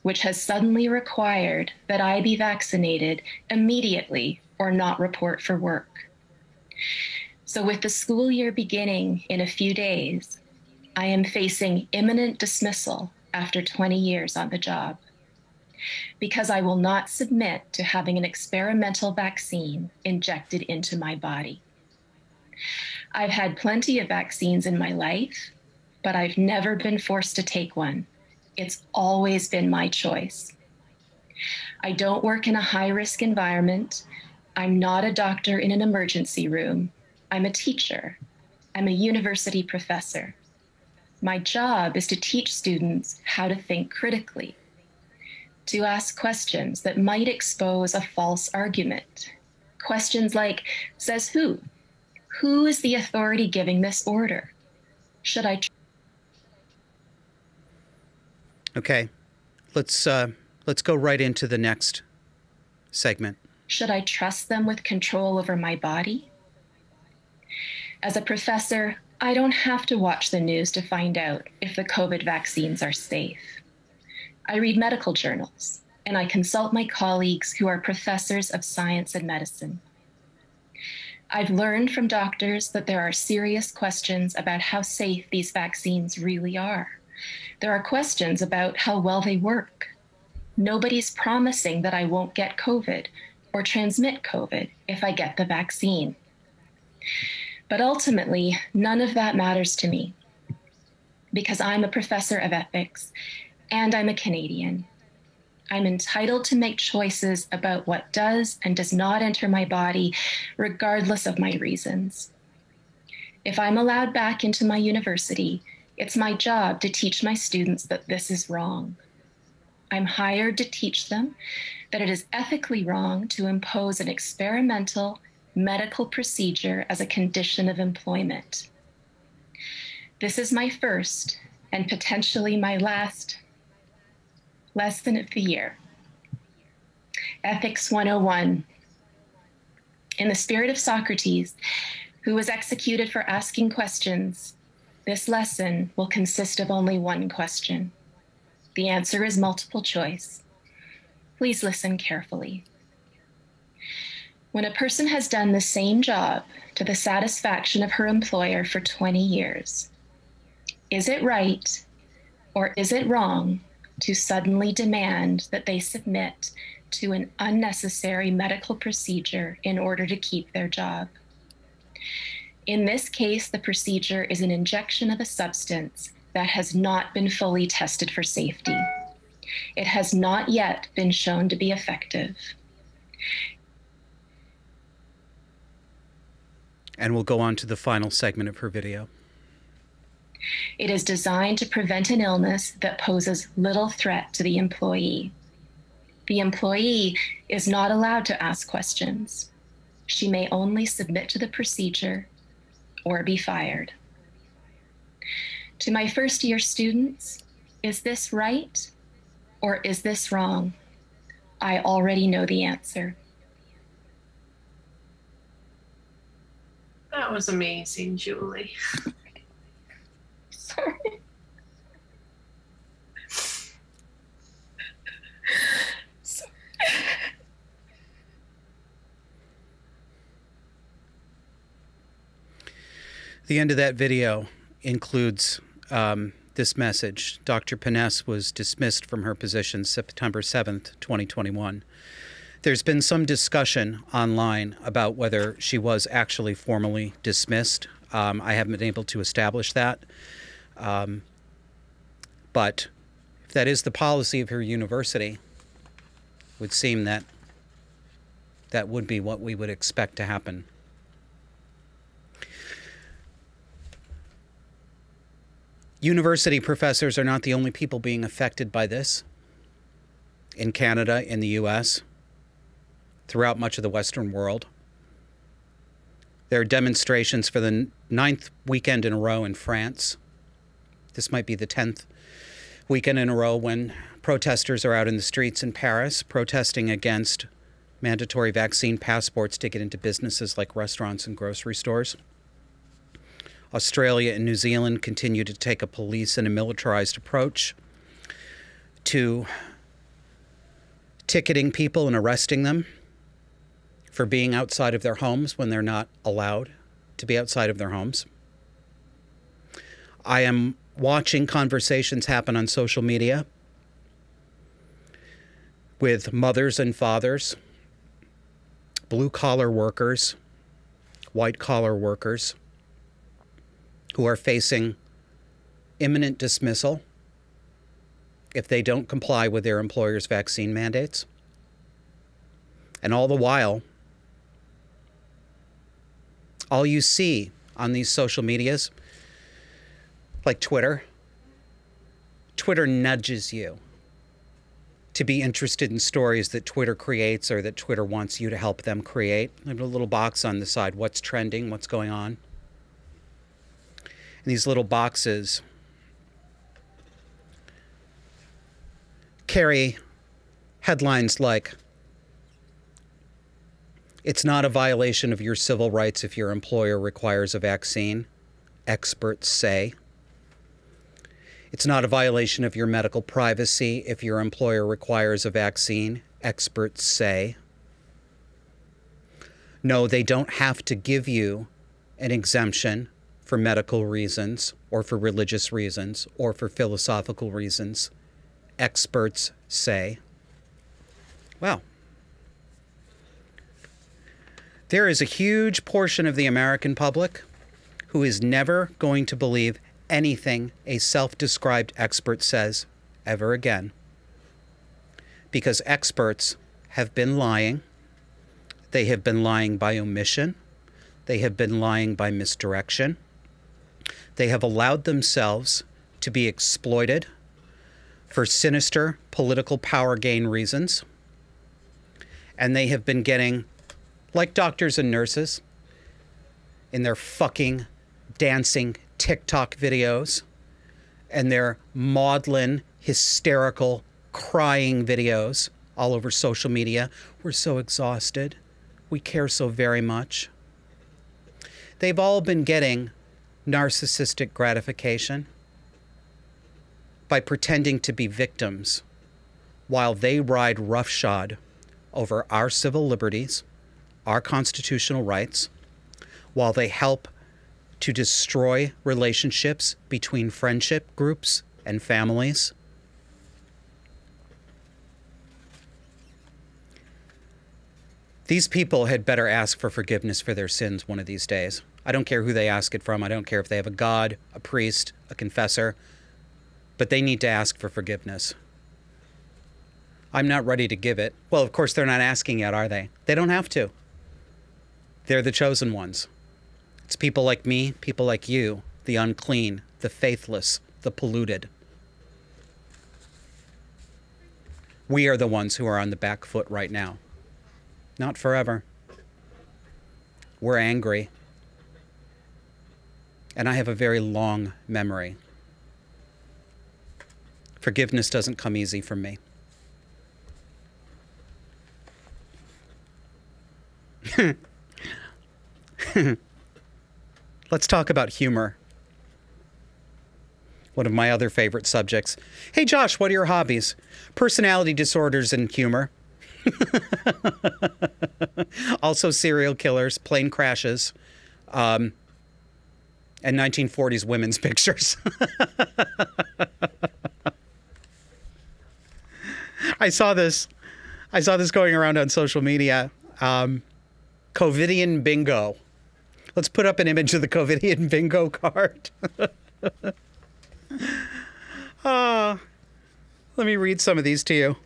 which has suddenly required that I be vaccinated immediately or not report for work. So with the school year beginning in a few days, I am facing imminent dismissal after 20 years on the job, because I will not submit to having an experimental vaccine injected into my body. I've had plenty of vaccines in my life, but I've never been forced to take one. It's always been my choice. I don't work in a high-risk environment. I'm not a doctor in an emergency room. I'm a teacher. I'm a university professor. My job is to teach students how to think critically, to ask questions that might expose a false argument. Questions like, says who? Who is the authority giving this order? Should I? Okay, let's Let's go right into the next segment. Should I trust them with control over my body? As a professor, I don't have to watch the news to find out if the COVID vaccines are safe. I read medical journals, and I consult my colleagues who are professors of science and medicine. I've learned from doctors that there are serious questions about how safe these vaccines really are. There are questions about how well they work. Nobody's promising that I won't get COVID or transmit COVID if I get the vaccine. But ultimately, none of that matters to me because I'm a professor of ethics and I'm a Canadian. I'm entitled to make choices about what does and does not enter my body, regardless of my reasons. If I'm allowed back into my university, it's my job to teach my students that this is wrong. I'm hired to teach them that it is ethically wrong to impose an experimental medical procedure as a condition of employment. This is my first and potentially my last lesson of the year. Ethics 101. In the spirit of Socrates, who was executed for asking questions, this lesson will consist of only one question. The answer is multiple choice. Please listen carefully. When a person has done the same job to the satisfaction of her employer for 20 years, is it right or is it wrong to suddenly demand that they submit to an unnecessary medical procedure in order to keep their job? In this case, the procedure is an injection of a substance that has not been fully tested for safety. It has not yet been shown to be effective. And we'll go on to the final segment of her video. It is designed to prevent an illness that poses little threat to the employee. The employee is not allowed to ask questions. She may only submit to the procedure or be fired. To my first-year students, is this right or is this wrong? I already know the answer. That was amazing, Julie. Sorry. The end of that video includes this message. Dr. Piness was dismissed from her position September 7th, 2021. There's been some discussion online about whether she was actually formally dismissed. I haven't been able to establish that. But if that is the policy of her university, it would seem that that would be what we would expect to happen. University professors are not the only people being affected by this. In Canada, in the US, throughout much of the Western world. There are demonstrations for the 9th weekend in a row in France. This might be the 10th weekend in a row when protesters are out in the streets in Paris protesting against mandatory vaccine passports to get into businesses like restaurants and grocery stores. Australia and New Zealand continue to take a police and a militarized approach to ticketing people and arresting them for being outside of their homes when they're not allowed to be outside of their homes. I am watching conversations happen on social media with mothers and fathers, blue-collar workers, white-collar workers, who are facing imminent dismissal if they don't comply with their employer's vaccine mandates. And all the while, all you see on these social medias, like Twitter nudges you to be interested in stories that Twitter creates or that Twitter wants you to help them create. They have a little box on the side, what's trending, what's going on. And these little boxes carry Headlines like, "It's not a violation of your civil rights if your employer requires a vaccine, experts say." "It's not a violation of your medical privacy if your employer requires a vaccine, experts say." "No, they don't have to give you an exemption for medical reasons or for religious reasons or for philosophical reasons, experts say." Well, there is a huge portion of the American public who is never going to believe anything a self-described expert says ever again. Because experts have been lying. They have been lying by omission. They have been lying by misdirection. They have allowed themselves to be exploited for sinister political power gain reasons. And they have been getting, like doctors and nurses, in their fucking dancing TikTok videos and their maudlin, hysterical, crying videos all over social media. "We're so exhausted. We care so very much." They've all been getting narcissistic gratification by pretending to be victims while they ride roughshod over our civil liberties, our constitutional rights, while they help to destroy relationships between friendship groups and families. These people had better ask for forgiveness for their sins one of these days. I don't care who they ask it from. I don't care if they have a god, a priest, a confessor, but they need to ask for forgiveness. I'm not ready to give it. Well, of course, they're not asking yet, are they? They don't have to. They're the chosen ones. It's people like me, people like you, the unclean, the faithless, the polluted. We are the ones who are on the back foot right now. Not forever. We're angry. And I have a very long memory. Forgiveness doesn't come easy for me. Let's talk about humor. One of my other favorite subjects. Hey, Josh, what are your hobbies? Personality disorders and humor. Also serial killers, plane crashes, and 1940s women's pictures. I saw this going around on social media. COVIDian bingo. Let's put up an image of the COVIDian bingo card. Let me read some of these to you.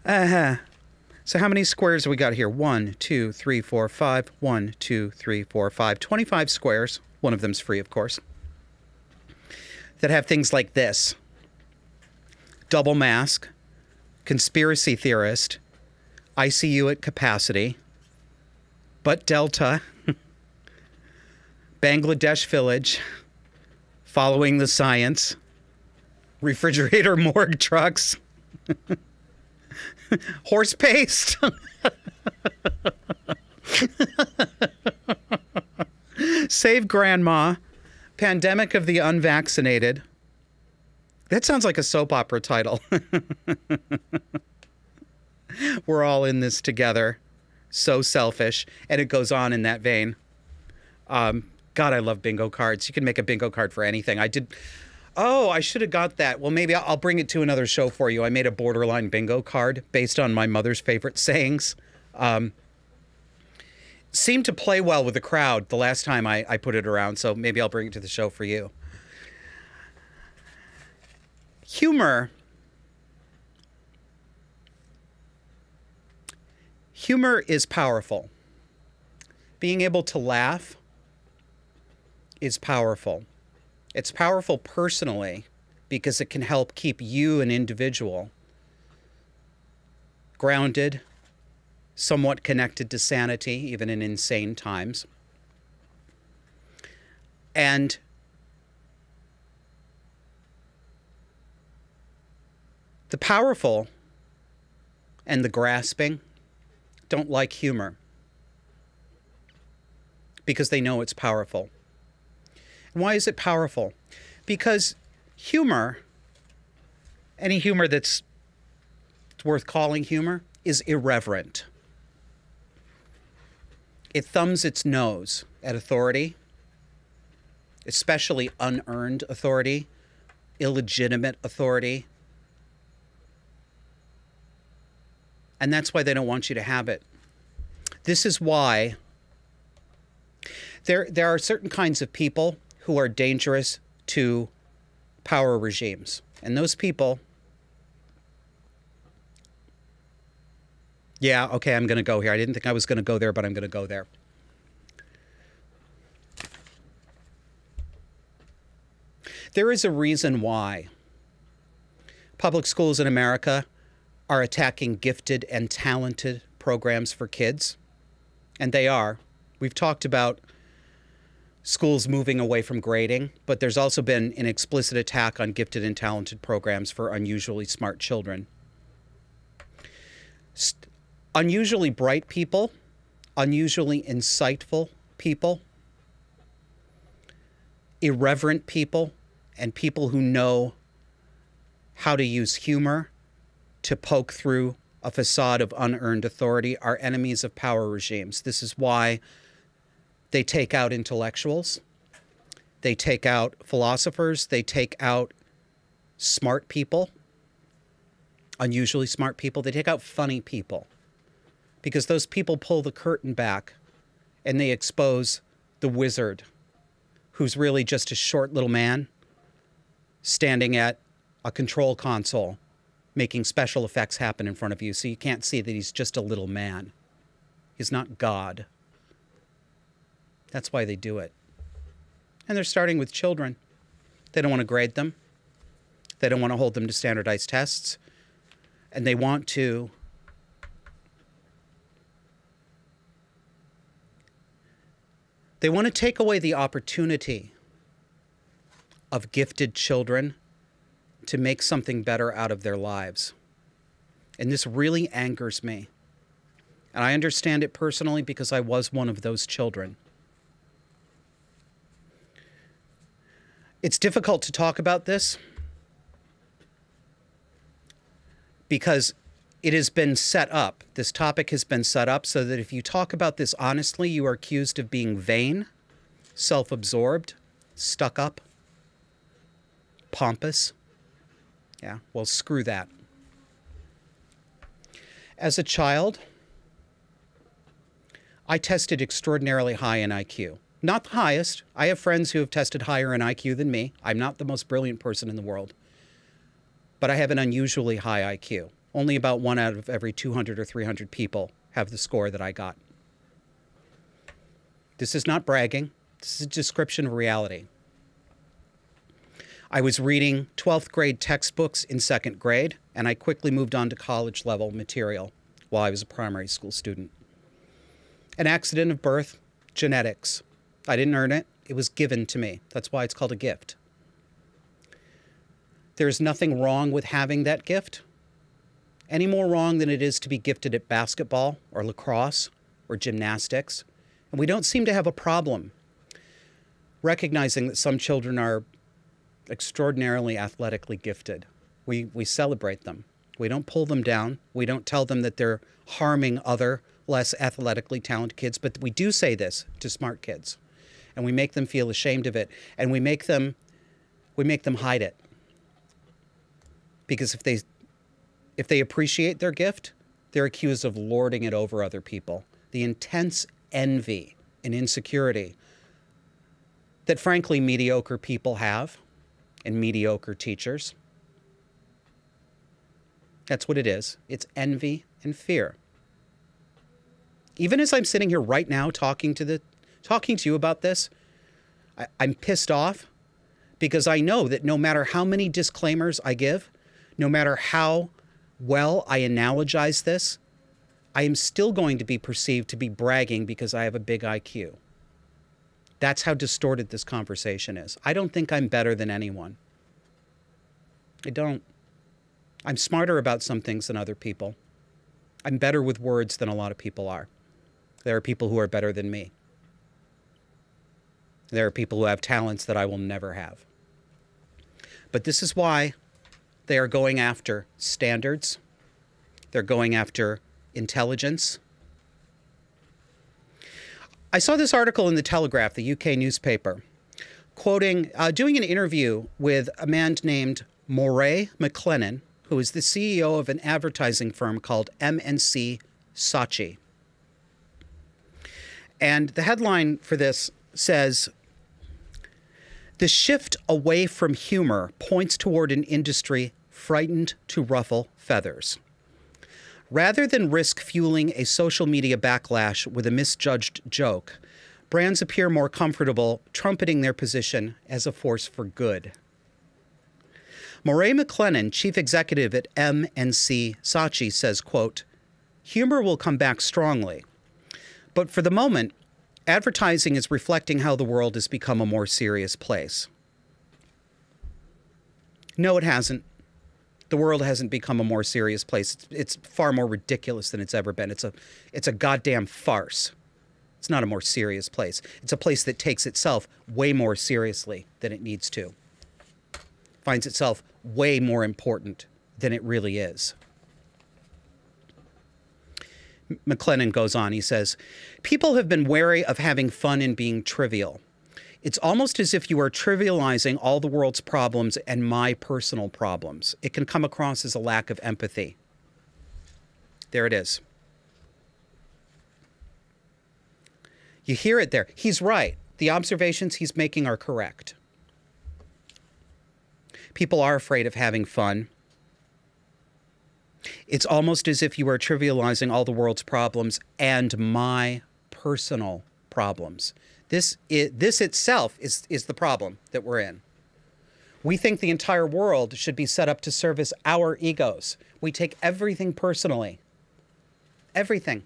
So how many squares have we got here? 1, 2, 3, 4, 5. 1, 2, 3, 4, 5. 25 squares. One of them's free, of course. That have things like this. Double mask. Conspiracy theorist. ICU at capacity. But Delta. Bangladesh village. Following the science. Refrigerator morgue trucks. Horse paste. Save grandma. Pandemic of the unvaccinated. That sounds like a soap opera title. We're all in this together. So selfish. And it goes on in that vein. God, I love bingo cards. You can make a bingo card for anything. I should have got that. Well, maybe I'll bring it to another show for you. I made a borderline bingo card based on my mother's favorite sayings. Seemed to play well with the crowd the last time I put it around, so maybe I'll bring it to the show for you. Humor. Humor is powerful. Being able to laugh is powerful. It's powerful personally because it can help keep you, an individual, grounded, somewhat connected to sanity, even in insane times. And The powerful and the grasping don't like humor because they know it's powerful. And why is it powerful? Because humor, any humor that's worth calling humor, is irreverent. It thumbs its nose at authority, especially unearned authority, illegitimate authority. And that's why they don't want you to have it. This is why there are certain kinds of people who are dangerous to power regimes. And those people, yeah, okay, I'm going to go here. I didn't think I was going to go there, but I'm going to go there. There is a reason why public schools in America are attacking gifted and talented programs for kids. And they are. We've talked about schools moving away from grading, but there's also been an explicit attack on gifted and talented programs for unusually smart children. Unusually bright people, unusually insightful people, irreverent people, and people who know how to use humor to poke through a facade of unearned authority are enemies of power regimes. This is why they take out intellectuals, they take out philosophers, they take out smart people, unusually smart people, they take out funny people. Because those people pull the curtain back and they expose the wizard, who's really just a short little man standing at a control console making special effects happen in front of you, so you can't see that he's just a little man. He's not God. That's why they do it. And they're starting with children. They don't want to grade them. They don't want to hold them to standardized tests. And they want to take away the opportunity of gifted children to make something better out of their lives. And this really angers me. And I understand it personally because I was one of those children. It's difficult to talk about this because it has been set up. This topic has been set up so that if you talk about this honestly, you are accused of being vain, self-absorbed, stuck up, pompous. Yeah, well, screw that. As a child, I tested extraordinarily high in IQ. Not the highest. I have friends who have tested higher in IQ than me. I'm not the most brilliant person in the world. But I have an unusually high IQ. Only about 1 out of every 200 or 300 people have the score that I got. This is not bragging. This is a description of reality. I was reading 12th grade textbooks in 2nd grade, and I quickly moved on to college level material while I was a primary school student. An accident of birth, genetics. I didn't earn it. It was given to me. That's why it's called a gift. There's nothing wrong with having that gift. Any more wrong than it is to be gifted at basketball or lacrosse or gymnastics. And we don't seem to have a problem recognizing that some children are extraordinarily athletically gifted. We celebrate them. We don't pull them down. We don't tell them that they're harming other less athletically talented kids, but we do say this to smart kids. And we make them feel ashamed of it, and we make them hide it. Because if they appreciate their gift, they're accused of lording it over other people. The intense envy and insecurity that frankly mediocre people have, and mediocre teachers. That's what it is. It's envy and fear. Even as I'm sitting here right now talking to you about this, I'm pissed off because I know that no matter how many disclaimers I give, no matter how well I analogize this, I am still going to be perceived to be bragging because I have a big IQ. That's how distorted this conversation is. I don't think I'm better than anyone. I don't. I'm smarter about some things than other people. I'm better with words than a lot of people are. There are people who are better than me. There are people who have talents that I will never have. But this is why they are going after standards. They're going after intelligence. I saw this article in the Telegraph, the UK newspaper, doing an interview with a man named Moray McLennan, who is the CEO of an advertising firm called MNC Saatchi. And the headline for this says, "The shift away from humor points toward an industry frightened to ruffle feathers. Rather than risk fueling a social media backlash with a misjudged joke, brands appear more comfortable trumpeting their position as a force for good." Moray McLennan, chief executive at MNC Saatchi, says, quote, "Humor will come back strongly. But for the moment, advertising is reflecting how the world has become a more serious place." No, it hasn't. The world hasn't become a more serious place. It's far more ridiculous than it's ever been. It's a goddamn farce. It's not a more serious place. It's a place that takes itself way more seriously than it needs to. Finds itself way more important than it really is. McLennan goes on, he says, "People have been wary of having fun and being trivial. It's almost as if you are trivializing all the world's problems and my personal problems. It can come across as a lack of empathy." There it is. You hear it there. He's right. The observations he's making are correct. People are afraid of having fun. It's almost as if you are trivializing all the world's problems and my personal problems. This itself is the problem that we're in. We think the entire world should be set up to service our egos. We take everything personally. Everything.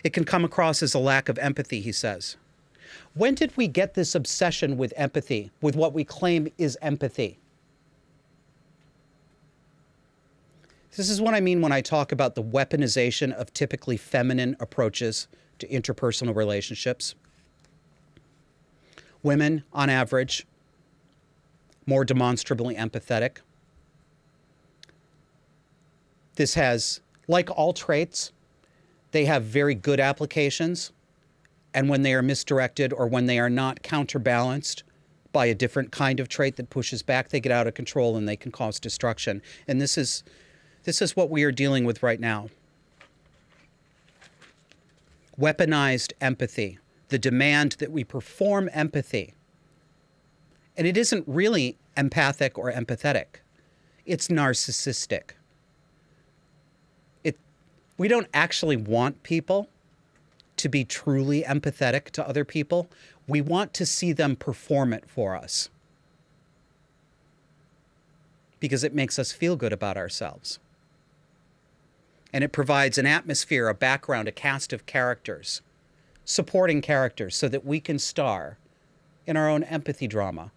It can come across as a lack of empathy, he says. When did we get this obsession with empathy, with what we claim is empathy? This is what I mean when I talk about the weaponization of typically feminine approaches to interpersonal relationships. Women, on average, more demonstrably empathetic. This has, like all traits, they have very good applications, and when they are misdirected or when they are not counterbalanced by a different kind of trait that pushes back, they get out of control and they can cause destruction. And this is what we are dealing with right now. Weaponized empathy, the demand that we perform empathy. And it isn't really empathic or empathetic. It's narcissistic. We don't actually want people to be truly empathetic to other people. We want to see them perform it for us because it makes us feel good about ourselves. And it provides an atmosphere, a background, a cast of characters, supporting characters, so that we can star in our own empathy drama.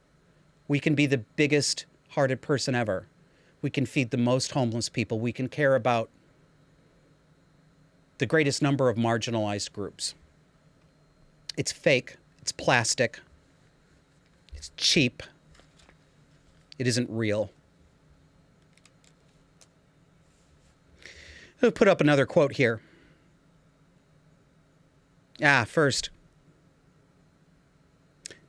We can be the biggest hearted person ever. We can feed the most homeless people. We can care about the greatest number of marginalized groups. It's fake. It's plastic. It's cheap. It isn't real. I'll put up another quote here. First,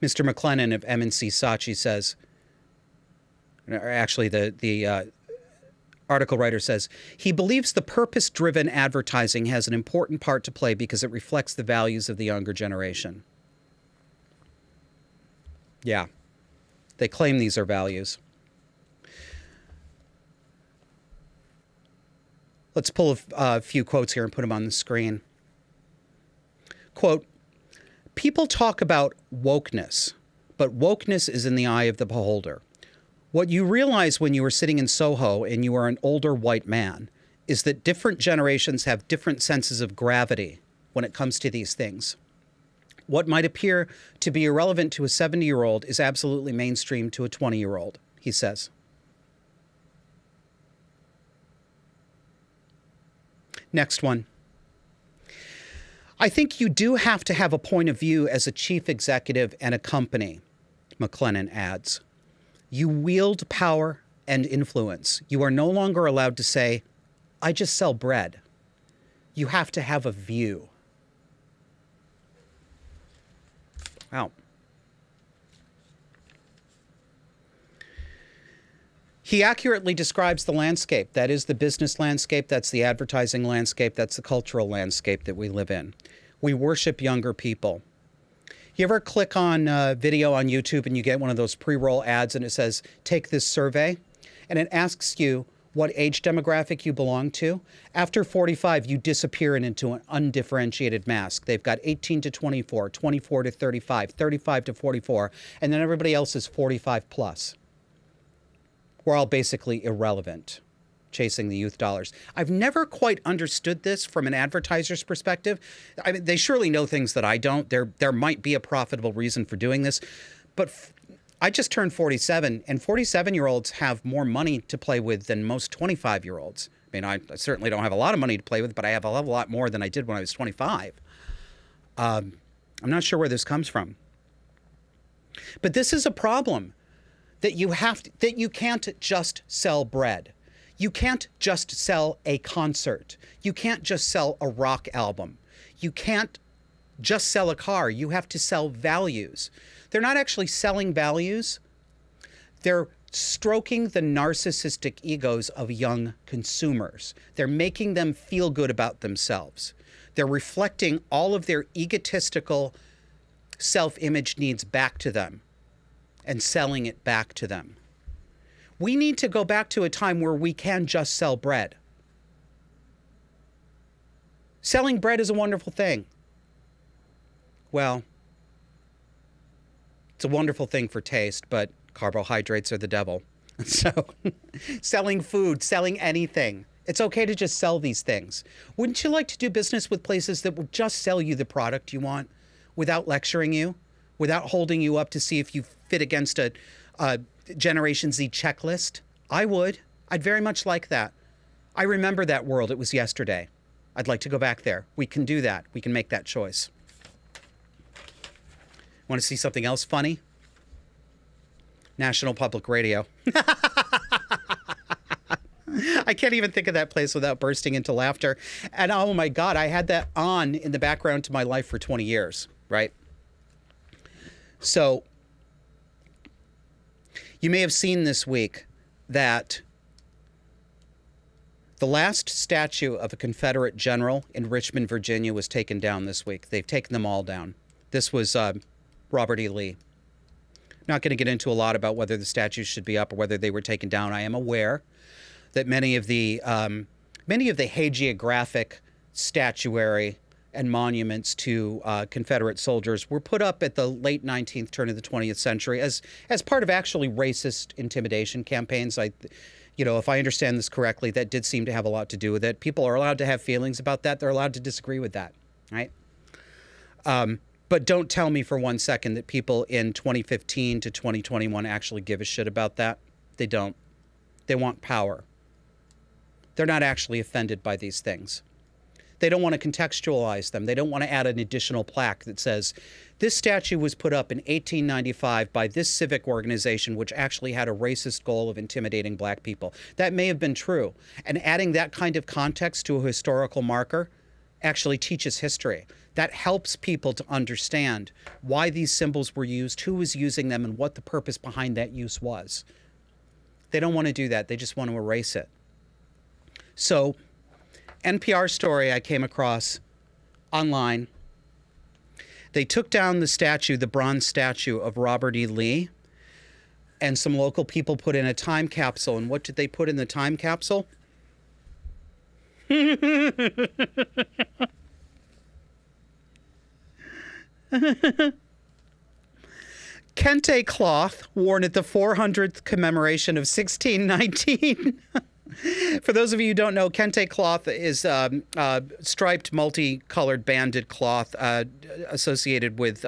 Mr. McLennan of MNC Saatchi says, or actually the article writer says, he believes the purpose-driven advertising has an important part to play because it reflects the values of the younger generation. Yeah, they claim these are values. Let's pull a few quotes here and put them on the screen. Quote, people talk about wokeness, but wokeness is in the eye of the beholder. What you realize when you are sitting in Soho and you are an older white man is that different generations have different senses of gravity when it comes to these things. What might appear to be irrelevant to a 70-year-old is absolutely mainstream to a 20-year-old, he says. Next one. I think you do have to have a point of view as a chief executive and a company, McLennan adds. You wield power and influence. You are no longer allowed to say, I just sell bread. You have to have a view. Wow. He accurately describes the landscape. That is the business landscape. That's the advertising landscape. That's the cultural landscape that we live in. We worship younger people. You ever click on a video on YouTube and you get one of those pre-roll ads and it says, take this survey? And it asks you what age demographic you belong to. After 45, you disappear into an undifferentiated mask. They've got 18 to 24, 24 to 35, 35 to 44, and then everybody else is 45 plus. We're all basically irrelevant, chasing the youth dollars. I've never quite understood this from an advertiser's perspective. I mean, they surely know things that I don't. There might be a profitable reason for doing this, but I just turned 47, and 47-year-olds have more money to play with than most 25-year-olds. I mean, I certainly don't have a lot of money to play with, but I have a lot more than I did when I was 25. I'm not sure where this comes from. But this is a problem. That you can't just sell bread. You can't just sell a concert. You can't just sell a rock album. You can't just sell a car. You have to sell values. They're not actually selling values. They're stroking the narcissistic egos of young consumers. They're making them feel good about themselves. They're reflecting all of their egotistical self-image needs back to them and selling it back to them. We need to go back to a time where we can just sell bread. Selling bread is a wonderful thing. Well, it's a wonderful thing for taste, but carbohydrates are the devil. So selling food, selling anything. It's okay to just sell these things. Wouldn't you like to do business with places that will just sell you the product you want without lecturing you, without holding you up to see if you fit against a Generation Z checklist? I would. I'd very much like that. I remember that world. It was yesterday. I'd like to go back there. We can do that. We can make that choice. Want to see something else funny? National Public Radio. I can't even think of that place without bursting into laughter. And oh my God, I had that on in the background to my life for 20 years, right? So you may have seen this week that the last statue of a Confederate general in Richmond, Virginia was taken down this week. They've taken them all down. This was Robert E. Lee. Not going to get into a lot about whether the statues should be up or whether they were taken down. I am aware that many of the hagiographic statuary and monuments to Confederate soldiers were put up at the late 19th, turn of the 20th century as part of actually racist intimidation campaigns. If I understand this correctly, that did seem to have a lot to do with it. People are allowed to have feelings about that. They're allowed to disagree with that, right? But don't tell me for 1 second that people in 2015 to 2021 actually give a shit about that. They don't. They want power. They're not actually offended by these things. They don't want to contextualize them. They don't want to add an additional plaque that says, this statue was put up in 1895 by this civic organization, which actually had a racist goal of intimidating black people. That may have been true. And adding that kind of context to a historical marker actually teaches history. That helps people to understand why these symbols were used, who was using them, and what the purpose behind that use was. They don't want to do that. They just want to erase it. So, NPR story I came across online. They took down the statue, the bronze statue of Robert E. Lee, and some local people put in a time capsule. And what did they put in the time capsule? Kente Cloth, worn at the 400th commemoration of 1619. For those of you who don't know, Kente Cloth is striped, multicolored banded cloth associated with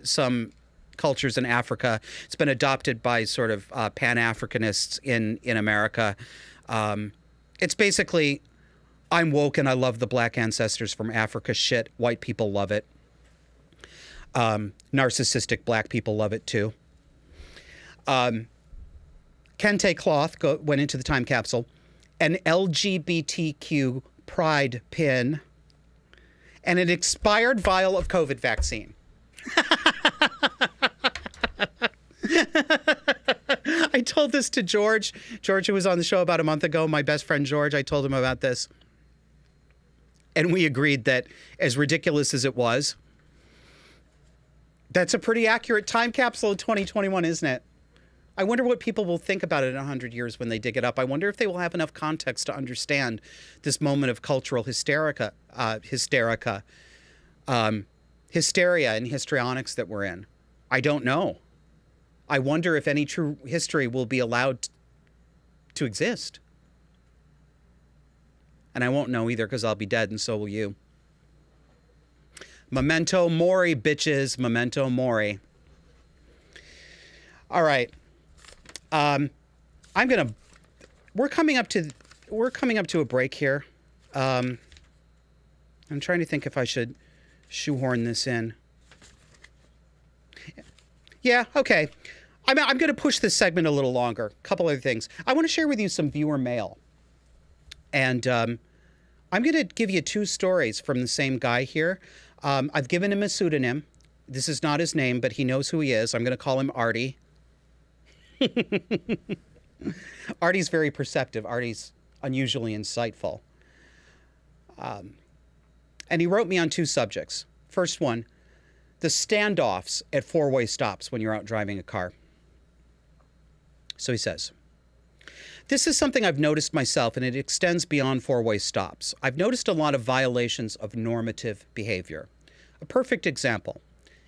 some cultures in Africa. It's been adopted by sort of Pan-Africanists in America. It's basically I'm woke and I love the black ancestors from Africa shit. White people love it. Narcissistic black people love it too. Kente Cloth went into the time capsule. An LGBTQ pride pin. And an expired vial of COVID vaccine. I told this to George. George, who was on the show about a month ago, my best friend George, I told him about this. And we agreed that, as ridiculous as it was, that's a pretty accurate time capsule of 2021, isn't it? I wonder what people will think about it in 100 years when they dig it up. I wonder if they will have enough context to understand this moment of cultural hysteria and histrionics that we're in. I don't know. I wonder if any true history will be allowed to exist. And I won't know either because I'll be dead and so will you. Memento mori, bitches. Memento mori. All right. We're coming up to a break here. I'm trying to think if I should shoehorn this in. Yeah, okay. I'm going to push this segment a little longer. A couple other things. I want to share with you some viewer mail. And I'm going to give you 2 stories from the same guy here. I've given him a pseudonym. This is not his name, but he knows who he is. I'm going to call him Artie. Artie's very perceptive. Artie's unusually insightful. And he wrote me on 2 subjects. First one, the standoffs at 4-way stops when you're out driving a car. So he says, this is something I've noticed myself, and it extends beyond 4-way stops. I've noticed a lot of violations of normative behavior. A perfect example.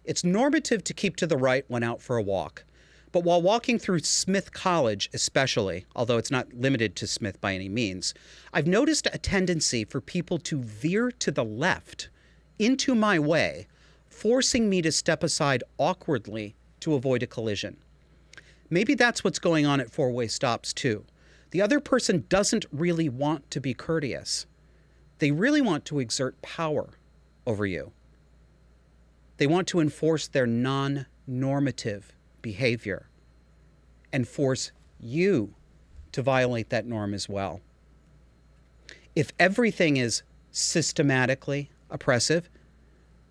It's normative to keep to the right when out for a walk. But while walking through Smith College especially, although it's not limited to Smith by any means, I've noticed a tendency for people to veer to the left into my way, forcing me to step aside awkwardly to avoid a collision. Maybe that's what's going on at 4-way stops too. The other person doesn't really want to be courteous. They really want to exert power over you. They want to enforce their non-normative behavior and force you to violate that norm as well. If everything is systematically oppressive,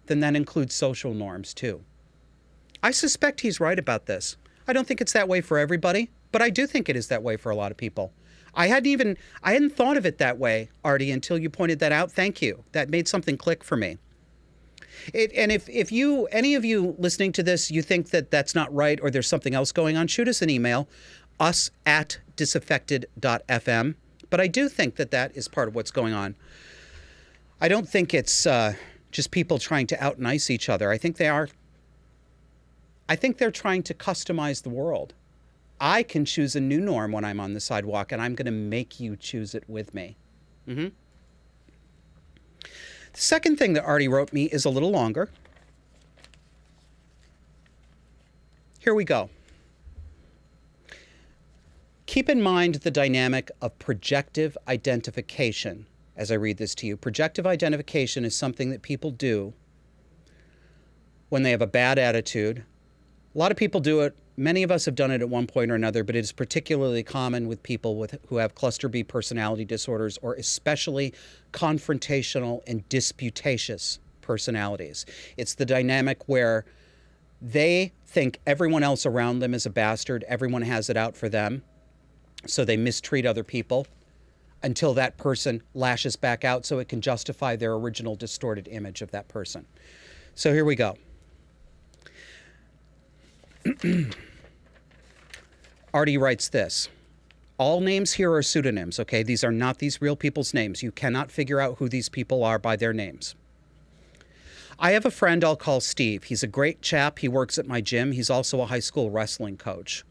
then that includes social norms too. I suspect he's right about this. I don't think it's that way for everybody, but I do think it is that way for a lot of people. I hadn't thought of it that way, Artie, until you pointed that out. Thank you. That made something click for me. And if any of you listening to this, you think that that's not right or there's something else going on, shoot us an email, us@disaffected.fm. But I do think that that is part of what's going on. I don't think it's just people trying to out-nice each other. I think they're trying to customize the world. I can choose a new norm when I'm on the sidewalk, and I'm going to make you choose it with me. Mm-hmm. The second thing that Artie wrote me is a little longer. Here we go. Keep in mind the dynamic of projective identification as I read this to you. Projective identification is something that people do when they have a bad attitude. A lot of people do it. Many of us have done it at one point or another, but it is particularly common with people who have cluster B personality disorders, or especially confrontational and disputatious personalities. It's the dynamic where they think everyone else around them is a bastard. Everyone has it out for them. So they mistreat other people until that person lashes back out so it can justify their original distorted image of that person. So here we go. Artie writes this. All names here are pseudonyms, okay? These are not these real people's names. You cannot figure out who these people are by their names. I have a friend I'll call Steve. He's a great chap. He works at my gym. He's also a high school wrestling coach.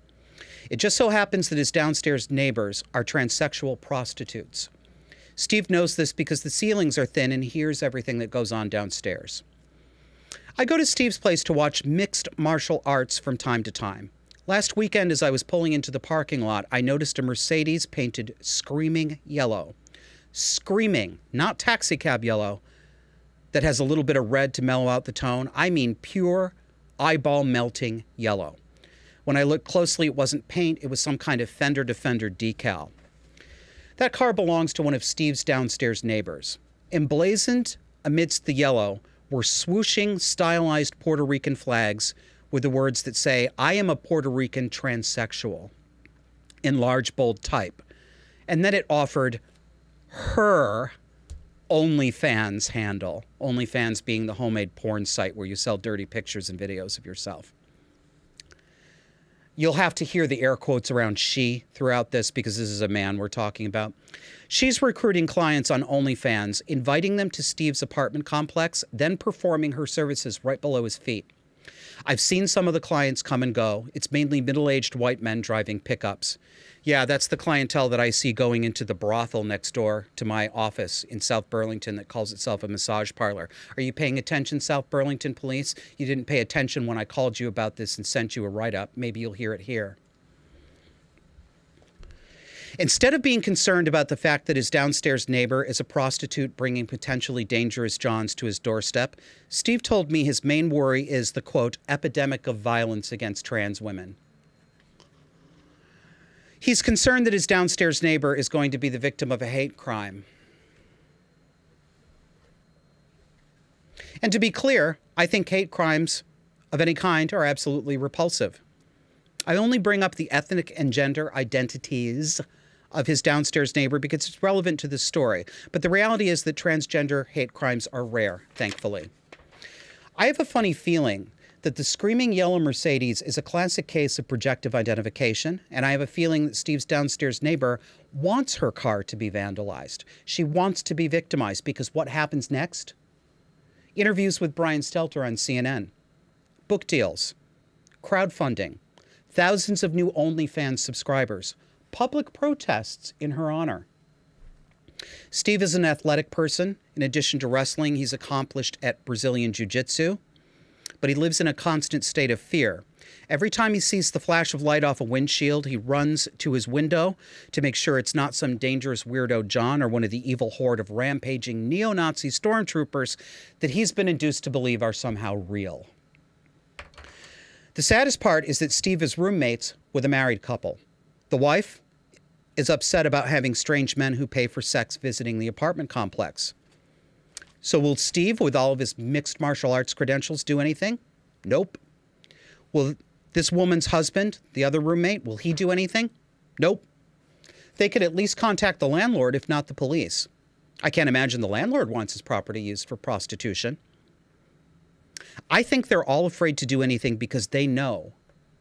It just so happens that his downstairs neighbors are transsexual prostitutes. Steve knows this because the ceilings are thin and hears everything that goes on downstairs. I go to Steve's place to watch mixed martial arts from time to time. Last weekend, as I was pulling into the parking lot, I noticed a Mercedes painted screaming yellow. screaming, not taxi cab yellow, that has a little bit of red to mellow out the tone. I mean pure eyeball melting yellow. When I looked closely, it wasn't paint, it was some kind of fender to fender decal. That car belongs to one of Steve's downstairs neighbors. Emblazoned amidst the yellow were swooshing, stylized Puerto Rican flags with the words that say, "I am a Puerto Rican transsexual," in large, bold type. And then it offered her OnlyFans handle, OnlyFans being the homemade porn site where you sell dirty pictures and videos of yourself. You'll have to hear the air quotes around she throughout this because this is a man we're talking about. She's recruiting clients on OnlyFans, inviting them to Steve's apartment complex, then performing her services right below his feet. I've seen some of the clients come and go. It's mainly middle-aged white men driving pickups. Yeah, that's the clientele that I see going into the brothel next door to my office in South Burlington that calls itself a massage parlor. Are you paying attention, South Burlington Police? You didn't pay attention when I called you about this and sent you a write-up. Maybe you'll hear it here. Instead of being concerned about the fact that his downstairs neighbor is a prostitute bringing potentially dangerous Johns to his doorstep, Steve told me his main worry is the, quote, epidemic of violence against trans women. He's concerned that his downstairs neighbor is going to be the victim of a hate crime. And to be clear, I think hate crimes of any kind are absolutely repulsive. I only bring up the ethnic and gender identities of his downstairs neighbor because it's relevant to this story. But the reality is that transgender hate crimes are rare, thankfully. I have a funny feeling that the screaming yellow Mercedes is a classic case of projective identification, and I have a feeling that Steve's downstairs neighbor wants her car to be vandalized. She wants to be victimized because what happens next? Interviews with Brian Stelter on CNN, book deals, crowdfunding, thousands of new OnlyFans subscribers, public protests in her honor. Steve is an athletic person. In addition to wrestling, he's accomplished at Brazilian Jiu-Jitsu, but he lives in a constant state of fear. Every time he sees the flash of light off a windshield, he runs to his window to make sure it's not some dangerous weirdo John or one of the evil horde of rampaging neo-Nazi stormtroopers that he's been induced to believe are somehow real. The saddest part is that Steve is roommates with a married couple. The wife is upset about having strange men who pay for sex visiting the apartment complex. So will Steve, with all of his mixed martial arts credentials, do anything? Nope. Will this woman's husband, the other roommate, will he do anything? Nope. They could at least contact the landlord, if not the police. I can't imagine the landlord wants his property used for prostitution. I think they're all afraid to do anything because they know,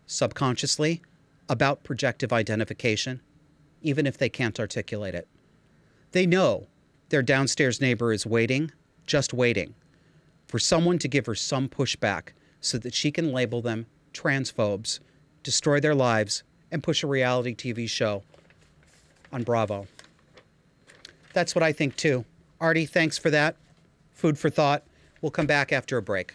subconsciously, about projective identification, even if they can't articulate it. They know their downstairs neighbor is waiting, just waiting, for someone to give her some pushback so that she can label them transphobes, destroy their lives, and push a reality TV show on Bravo. That's what I think, too. Artie, thanks for that. Food for thought. We'll come back after a break.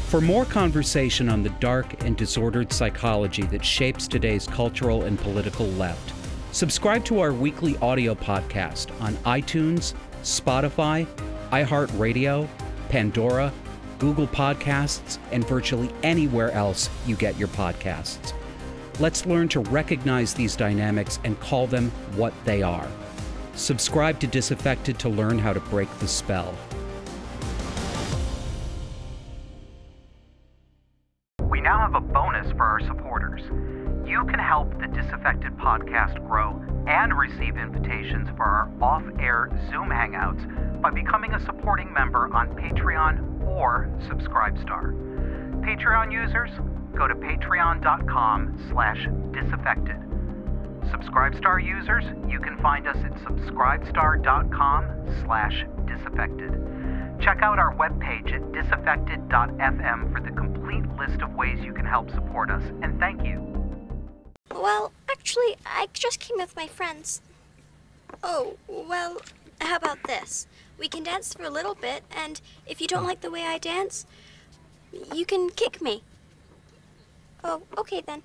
For more conversation on the dark and disordered psychology that shapes today's cultural and political left, subscribe to our weekly audio podcast on iTunes, Spotify, iHeartRadio, Pandora, Google Podcasts, and virtually anywhere else you get your podcasts. Let's learn to recognize these dynamics and call them what they are. Subscribe to Disaffected to learn how to break the spell. We now have a bonus for our supporters. You can help the Disaffected podcast grow and receive invitations for our off-air Zoom hangouts by becoming a supporting member on Patreon or Subscribestar. Patreon users, go to patreon.com/disaffected. Subscribestar users, you can find us at subscribestar.com/disaffected. Check out our webpage at disaffected.fm for the complete list of ways you can help support us, and thank you. Well, actually, I just came with my friends. Oh, well, how about this? We can dance for a little bit, and if you don't like the way I dance, you can kick me. Oh, okay then.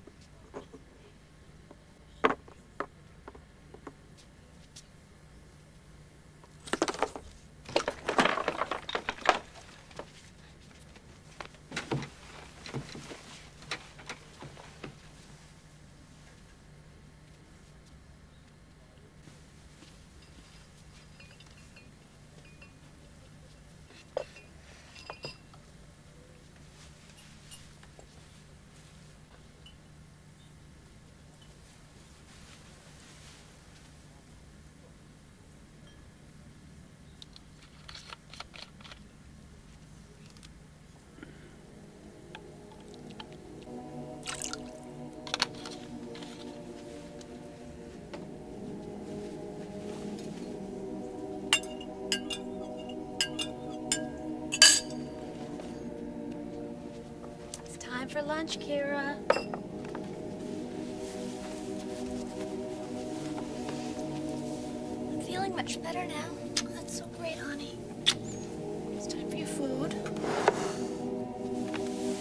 Time for lunch, Kira. I'm feeling much better now. That's so great, honey. It's time for your food.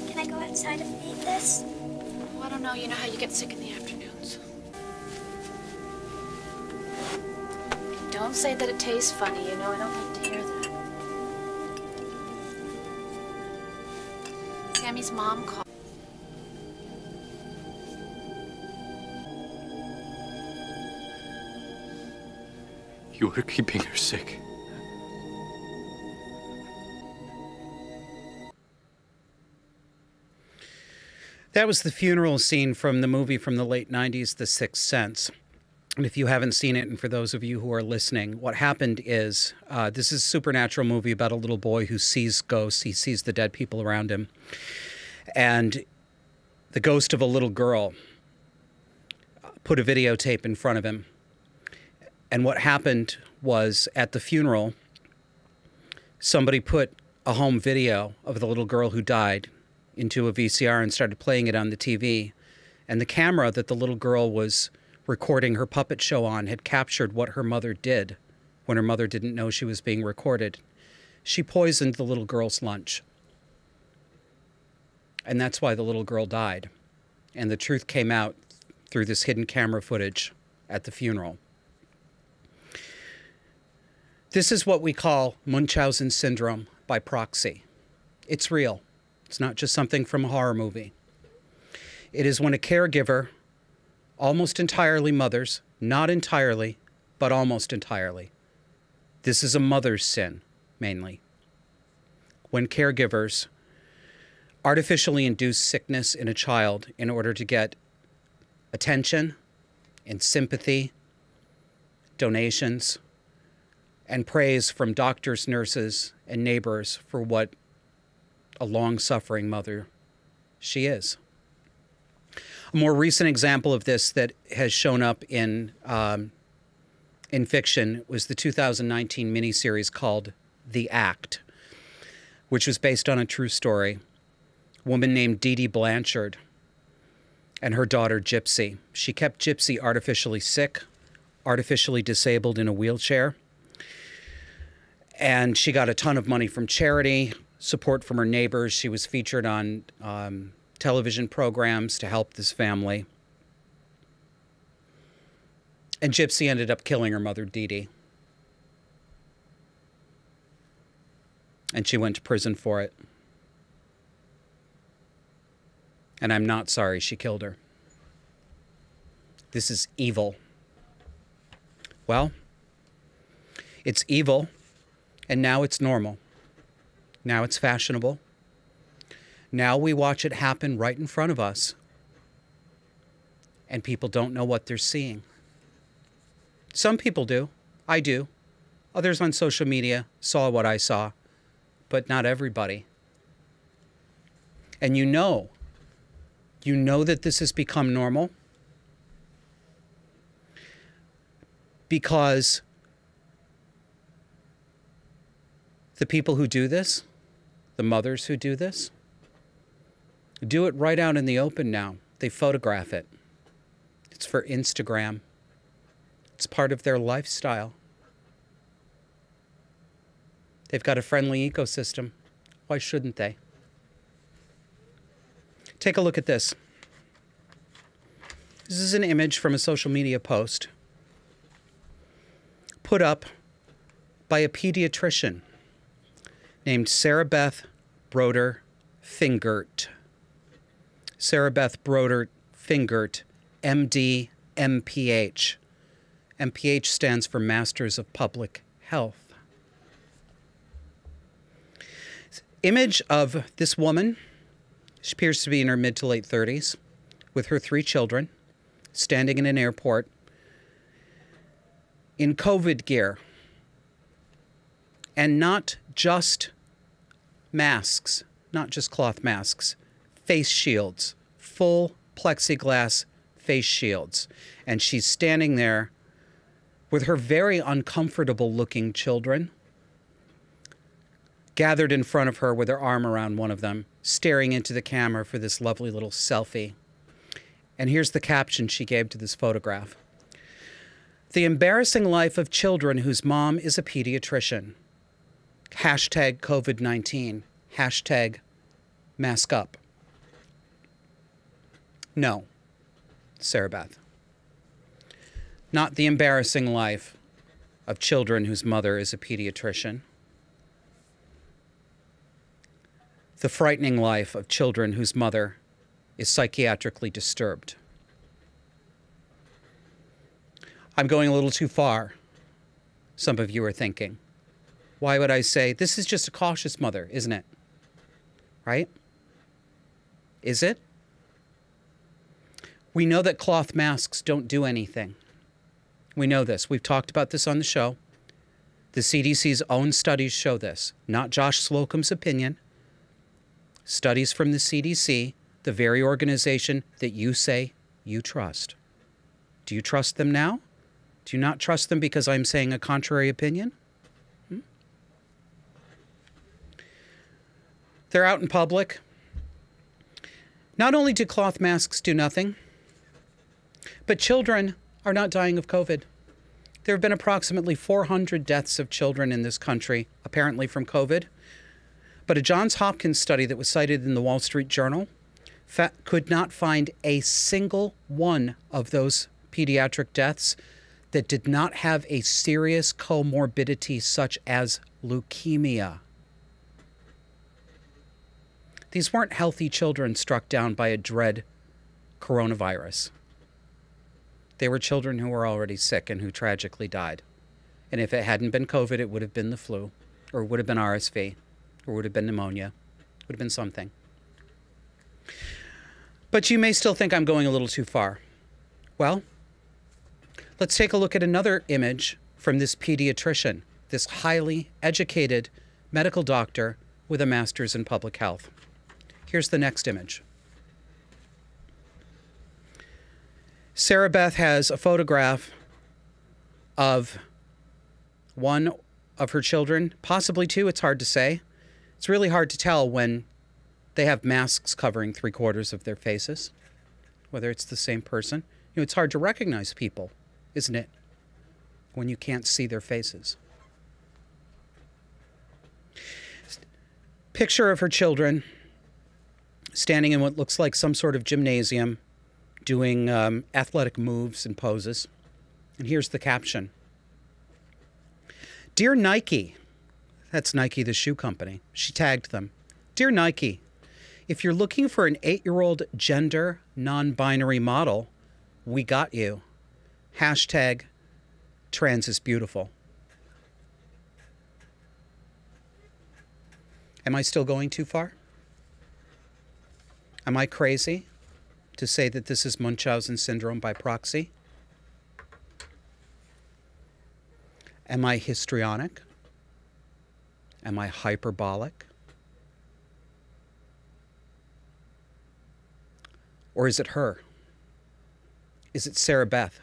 Can I go outside and eat this? Oh, I don't know. You know how you get sick in the afternoons. Don't say that it tastes funny. You know I don't like to hear that. Sammy's mom called. You are keeping her sick. That was the funeral scene from the movie from the late 90s, The Sixth Sense. And if you haven't seen it, and for those of you who are listening, what happened is this is a supernatural movie about a little boy who sees ghosts. He sees the dead people around him. And the ghost of a little girl put a videotape in front of him. And what happened was at the funeral, somebody put a home video of the little girl who died into a VCR and started playing it on the TV. And the camera that the little girl was recording her puppet show on had captured what her mother did when her mother didn't know she was being recorded. She poisoned the little girl's lunch. And that's why the little girl died. And the truth came out through this hidden camera footage at the funeral. This is what we call Munchausen syndrome by proxy. It's real. It's not just something from a horror movie. It is when a caregiver, almost entirely mothers, not entirely, but almost entirely. This is a mother's sin, mainly. When caregivers artificially induce sickness in a child in order to get attention and sympathy, donations, and praise from doctors, nurses, and neighbors for what a long-suffering mother she is. A more recent example of this that has shown up in fiction was the 2019 miniseries called The Act, which was based on a true story. A woman named Dee Dee Blanchard and her daughter Gypsy. She kept Gypsy artificially sick, artificially disabled in a wheelchair. And she got a ton of money from charity, support from her neighbors. She was featured on television programs to help this family. And Gypsy ended up killing her mother, Dee Dee. And she went to prison for it. And I'm not sorry she killed her. This is evil. Well, it's evil. And now it's normal. Now it's fashionable. Now we watch it happen right in front of us. And people don't know what they're seeing. Some people do. I do. Others on social media saw what I saw. But not everybody. And you know that this has become normal. Because the people who do this, the mothers who do this, do it right out in the open now. They photograph it. It's for Instagram. It's part of their lifestyle. They've got a friendly ecosystem. Why shouldn't they? Take a look at this. This is an image from a social media post put up by a pediatrician named Sarah Beth Broder Fingert. Sarah Beth Broder Fingert, MD, MPH. MPH stands for Masters of Public Health. Image of this woman. She appears to be in her mid to late 30s with her 3 children standing in an airport in COVID gear. And not just masks, not just cloth masks, face shields, full plexiglass face shields. And she's standing there with her very uncomfortable looking children, gathered in front of her with her arm around one of them, staring into the camera for this lovely little selfie. And here's the caption she gave to this photograph. The embarrassing life of children whose mom is a pediatrician. Hashtag COVID-19. Hashtag mask up. No, Sarah Beth. Not the embarrassing life of children whose mother is a pediatrician. The frightening life of children whose mother is psychiatrically disturbed. I'm going a little too far, some of you are thinking. Why would I say, this is just a cautious mother, isn't it? Right? Is it? We know that cloth masks don't do anything. We know this. We've talked about this on the show. The CDC's own studies show this, not Josh Slocum's opinion. Studies from the CDC, the very organization that you say you trust. Do you trust them now? Do you not trust them because I'm saying a contrary opinion? They're out in public. Not only do cloth masks do nothing, but children are not dying of COVID. There have been approximately 400 deaths of children in this country, apparently from COVID. But a Johns Hopkins study that was cited in the Wall Street Journal could not find a single one of those pediatric deaths that did not have a serious comorbidity such as leukemia. These weren't healthy children struck down by a dread coronavirus. They were children who were already sick and who tragically died. And if it hadn't been COVID, it would have been the flu, or it would have been RSV, or it would have been pneumonia. It would have been something. But you may still think I'm going a little too far. Well, let's take a look at another image from this pediatrician, this highly educated medical doctor with a master's in public health. Here's the next image. Sarah Beth has a photograph of one of her children, possibly two, it's hard to say. It's really hard to tell when they have masks covering 3/4 of their faces, whether it's the same person. You know, it's hard to recognize people, isn't it, when you can't see their faces. Picture of her children standing in what looks like some sort of gymnasium, doing athletic moves and poses. And here's the caption. Dear Nike, that's Nike, the shoe company. She tagged them. Dear Nike, if you're looking for an 8-year-old gender non-binary model, we got you. Hashtag trans is beautiful. Am I still going too far? Am I crazy to say that this is Munchausen syndrome by proxy? Am I histrionic? Am I hyperbolic? Or is it her? Is it Sarah Beth?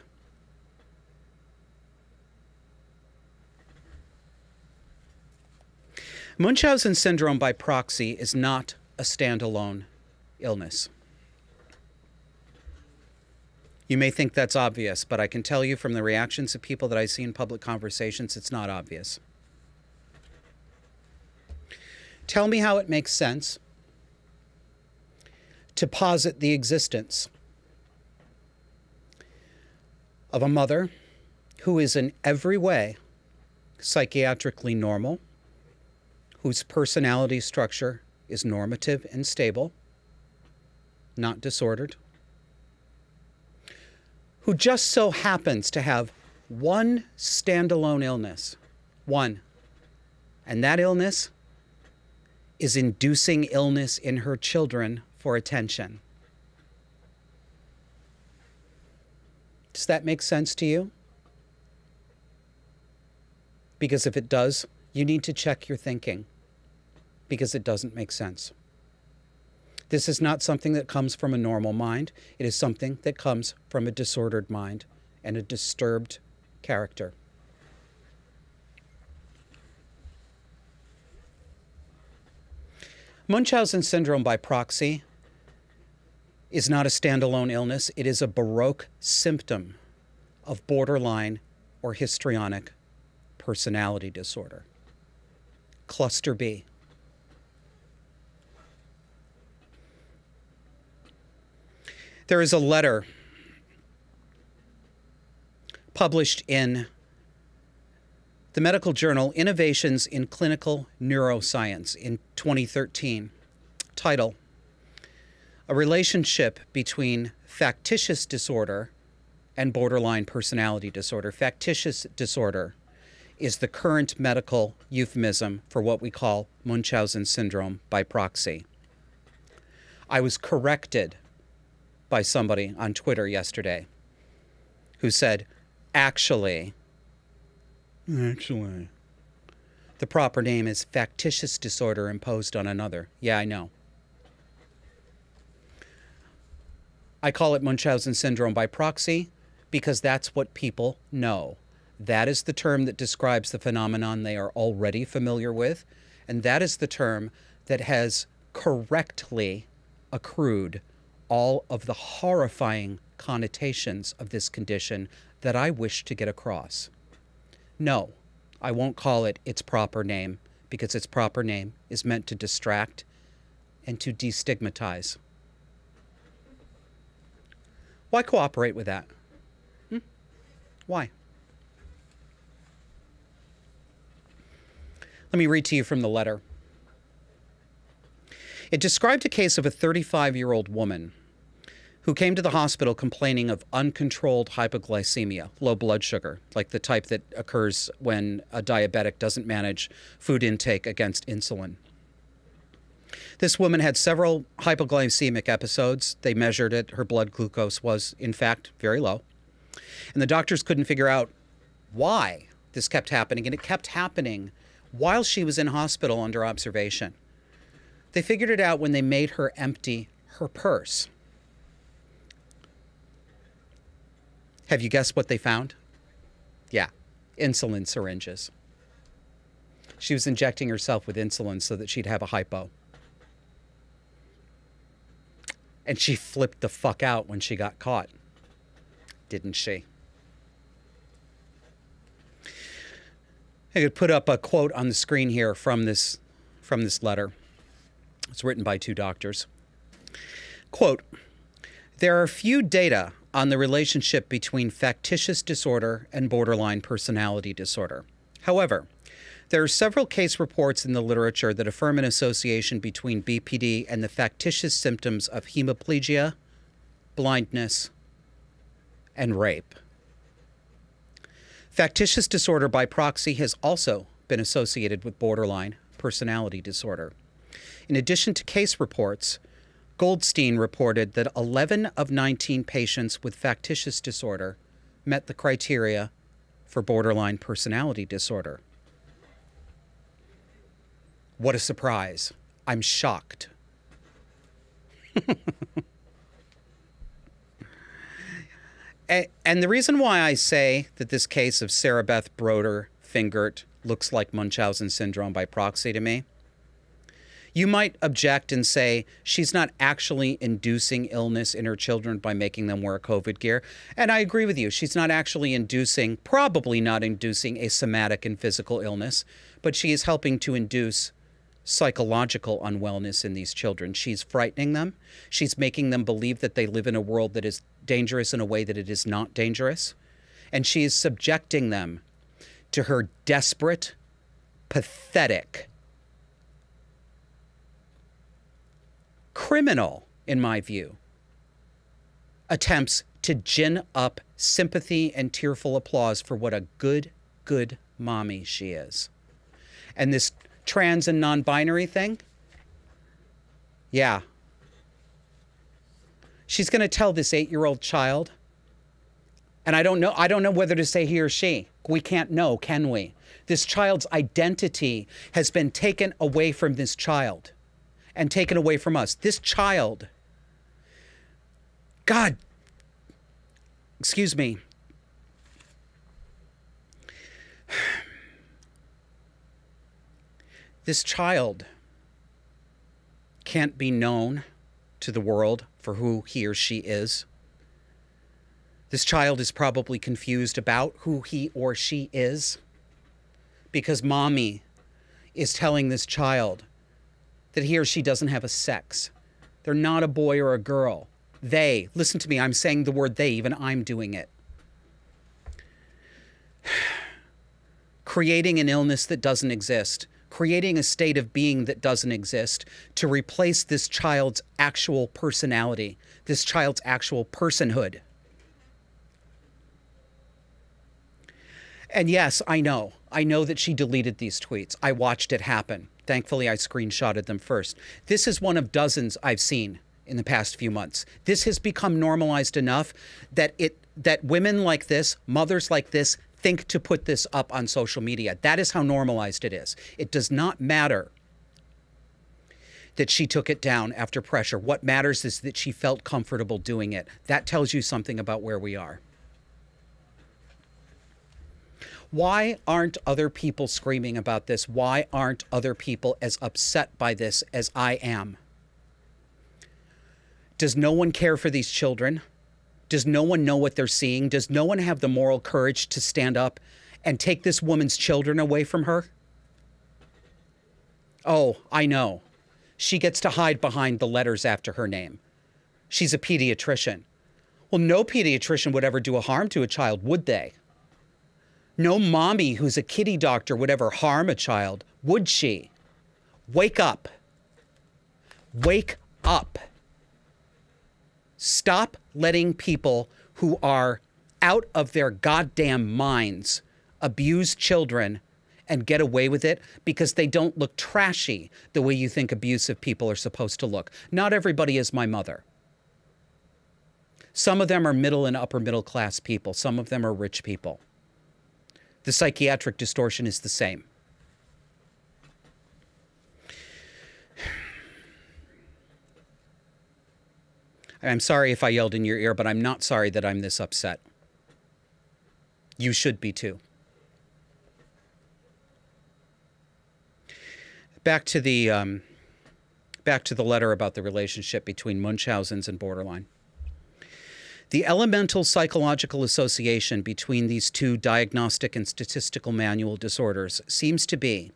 Munchausen syndrome by proxy is not a standalone illness. You may think that's obvious, but I can tell you from the reactions of people that I see in public conversations, it's not obvious. Tell me how it makes sense to posit the existence of a mother who is in every way psychiatrically normal, whose personality structure is normative and stable, not disordered, who just so happens to have one standalone illness, one, and that illness is inducing illness in her children for attention. Does that make sense to you? Because if it does, you need to check your thinking, because it doesn't make sense. This is not something that comes from a normal mind. It is something that comes from a disordered mind and a disturbed character. Munchausen syndrome by proxy is not a standalone illness. It is a Baroque symptom of borderline or histrionic personality disorder. Cluster B. There is a letter published in the medical journal Innovations in Clinical Neuroscience in 2013. Title: A Relationship Between Factitious Disorder and Borderline Personality Disorder. Factitious disorder is the current medical euphemism for what we call Munchausen syndrome by proxy. I was corrected by somebody on Twitter yesterday who said, actually, the proper name is factitious disorder imposed on another. Yeah, I know. I call it Munchausen syndrome by proxy because that's what people know. That is the term that describes the phenomenon they are already familiar with, and that is the term that has correctly accrued all of the horrifying connotations of this condition that I wish to get across. No, I won't call it its proper name because its proper name is meant to distract and to destigmatize. Why cooperate with that? Why? Let me read to you from the letter. It described a case of a 35-year-old woman who came to the hospital complaining of uncontrolled hypoglycemia, low blood sugar, like the type that occurs when a diabetic doesn't manage food intake against insulin. This woman had several hypoglycemic episodes. They measured it. Her blood glucose was, in fact, very low. And the doctors couldn't figure out why this kept happening. And it kept happening while she was in hospital under observation. They figured it out when they made her empty her purse. Have you guessed what they found? Yeah, insulin syringes. She was injecting herself with insulin so that she'd have a hypo. And she flipped the fuck out when she got caught. Didn't she? I could put up a quote on the screen here from this letter. It's written by two doctors. Quote, "There are few data on the relationship between factitious disorder and borderline personality disorder. However, there are several case reports in the literature that affirm an association between BPD and the factitious symptoms of hemiplegia, blindness, and rape. Factitious disorder by proxy has also been associated with borderline personality disorder. In addition to case reports, Goldstein reported that 11 of 19 patients with factitious disorder met the criteria for borderline personality disorder." What a surprise. I'm shocked. And the reason why I say that this case of Sarah Beth Broder Fingert looks like Munchausen syndrome by proxy to me, you might object and say she's not actually inducing illness in her children by making them wear COVID gear. And I agree with you. She's not actually inducing, probably not inducing a somatic and physical illness, but she is helping to induce psychological unwellness in these children. She's frightening them. She's making them believe that they live in a world that is dangerous in a way that it is not dangerous. And she is subjecting them to her desperate, pathetic, criminal, in my view, attempts to gin up sympathy and tearful applause for what a good, good mommy she is. And this trans and non-binary thing, yeah. She's going to tell this 8-year-old child, and I don't know whether to say he or she. We can't know, can we? This child's identity has been taken away from this child and taken away from us. This child, God, excuse me. This child can't be known to the world for who he or she is. This child is probably confused about who he or she is because mommy is telling this child that he or she doesn't have a sex. They're not a boy or a girl. They, listen to me, I'm saying the word they, even I'm doing it. Creating an illness that doesn't exist, creating a state of being that doesn't exist to replace this child's actual personality, this child's actual personhood. And yes, I know that she deleted these tweets. I watched it happen. Thankfully, I screenshotted them first. This is one of dozens I've seen in the past few months. This has become normalized enough that women like this, mothers like this, think to put this up on social media. That is how normalized it is. It does not matter that she took it down after pressure. What matters is that she felt comfortable doing it. That tells you something about where we are. Why aren't other people screaming about this? Why aren't other people as upset by this as I am? Does no one care for these children? Does no one know what they're seeing? Does no one have the moral courage to stand up and take this woman's children away from her? Oh, I know. She gets to hide behind the letters after her name. She's a pediatrician. Well, no pediatrician would ever do a harm to a child, would they? No mommy who's a kitty doctor would ever harm a child, would she? Wake up. Wake up. Stop letting people who are out of their goddamn minds abuse children and get away with it because they don't look trashy the way you think abusive people are supposed to look. Not everybody is my mother. Some of them are middle and upper middle class people. Some of them are rich people. The psychiatric distortion is the same. I'm sorry if I yelled in your ear, but I'm not sorry that I'm this upset. You should be too. Back to the letter about the relationship between Munchausens and borderline. The elemental psychological association between these two diagnostic and statistical manual disorders seems to be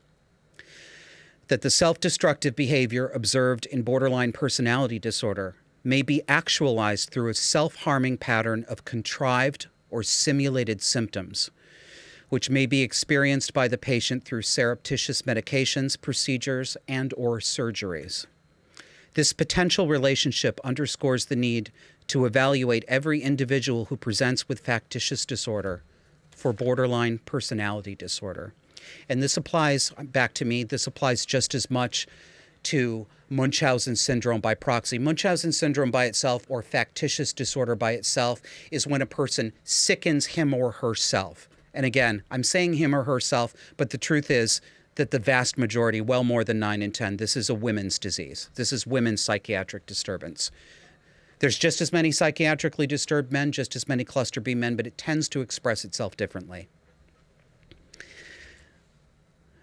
that the self-destructive behavior observed in borderline personality disorder may be actualized through a self-harming pattern of contrived or simulated symptoms, which may be experienced by the patient through surreptitious medications, procedures, and/or surgeries. This potential relationship underscores the need to evaluate every individual who presents with factitious disorder for borderline personality disorder. And this applies, back to me, this applies just as much to Munchausen syndrome by proxy. Munchausen syndrome by itself or factitious disorder by itself is when a person sickens him or herself. And again, I'm saying him or herself, but the truth is that the vast majority, well more than 9 in 10, this is a women's disease. This is women's psychiatric disturbance. There's just as many psychiatrically disturbed men, just as many cluster B men, but it tends to express itself differently.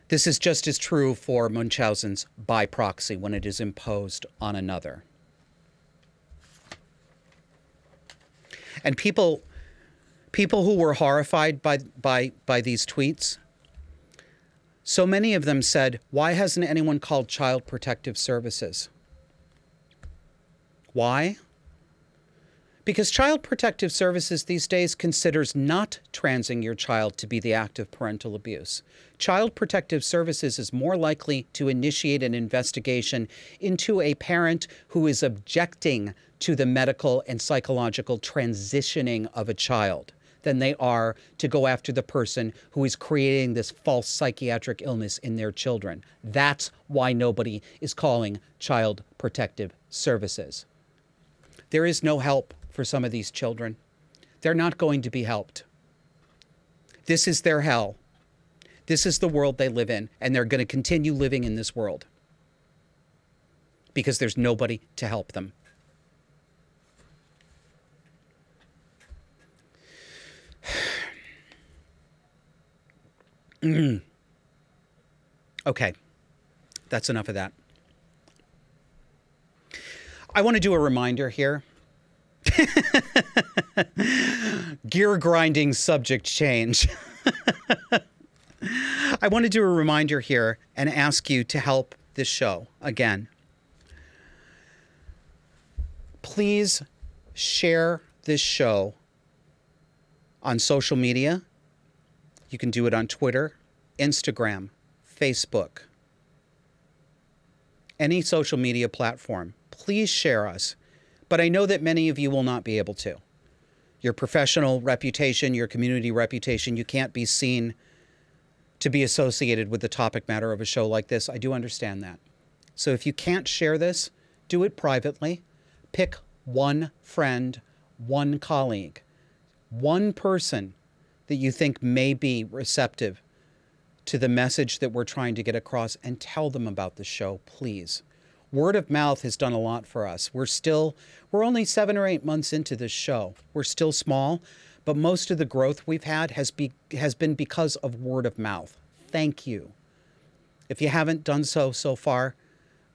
This is just as true for Munchausen's by proxy when it is imposed on another. And people who were horrified by these tweets, so many of them said, why hasn't anyone called Child Protective Services? Why? Because Child Protective Services these days considers not transing your child to be the act of parental abuse. Child Protective Services is more likely to initiate an investigation into a parent who is objecting to the medical and psychological transitioning of a child than they are to go after the person who is creating this false psychiatric illness in their children. That's why nobody is calling Child Protective Services. There is no help for some of these children. They're not going to be helped. This is their hell. This is the world they live in, and they're going to continue living in this world because there's nobody to help them. Okay, that's enough of that. I want to do a reminder here. Gear grinding subject change. I want to do a reminder here and ask you to help this show again. Please share this show on social media. You can do it on Twitter, Instagram, Facebook, any social media platform. Please share us. But I know that many of you will not be able to. Your professional reputation, your community reputation, you can't be seen to be associated with the topic matter of a show like this. I do understand that. So if you can't share this, do it privately. Pick one friend, one colleague, one person that you think may be receptive to the message that we're trying to get across, and tell them about the show, please. Word of mouth has done a lot for us. We're only 7 or 8 months into this show. We're still small, but most of the growth we've had has been because of word of mouth. Thank you. If you haven't done so far,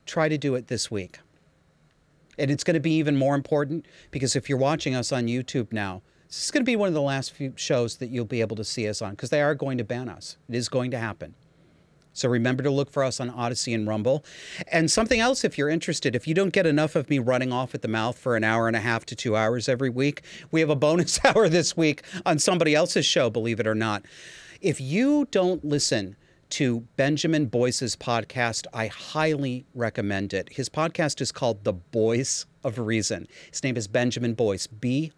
try to do it this week. And it's going to be even more important because if you're watching us on YouTube now, this is going to be one of the last few shows that you'll be able to see us on because they are going to ban us. It is going to happen. So remember to look for us on Odyssey and Rumble. And something else, if you're interested, if you don't get enough of me running off at the mouth for an hour and a half to 2 hours every week, we have a bonus hour this week on somebody else's show, believe it or not. If you don't listen to Benjamin Boyce's podcast, I highly recommend it. His podcast is called The Voice of Reason. His name is Benjamin Boyce, Boyce.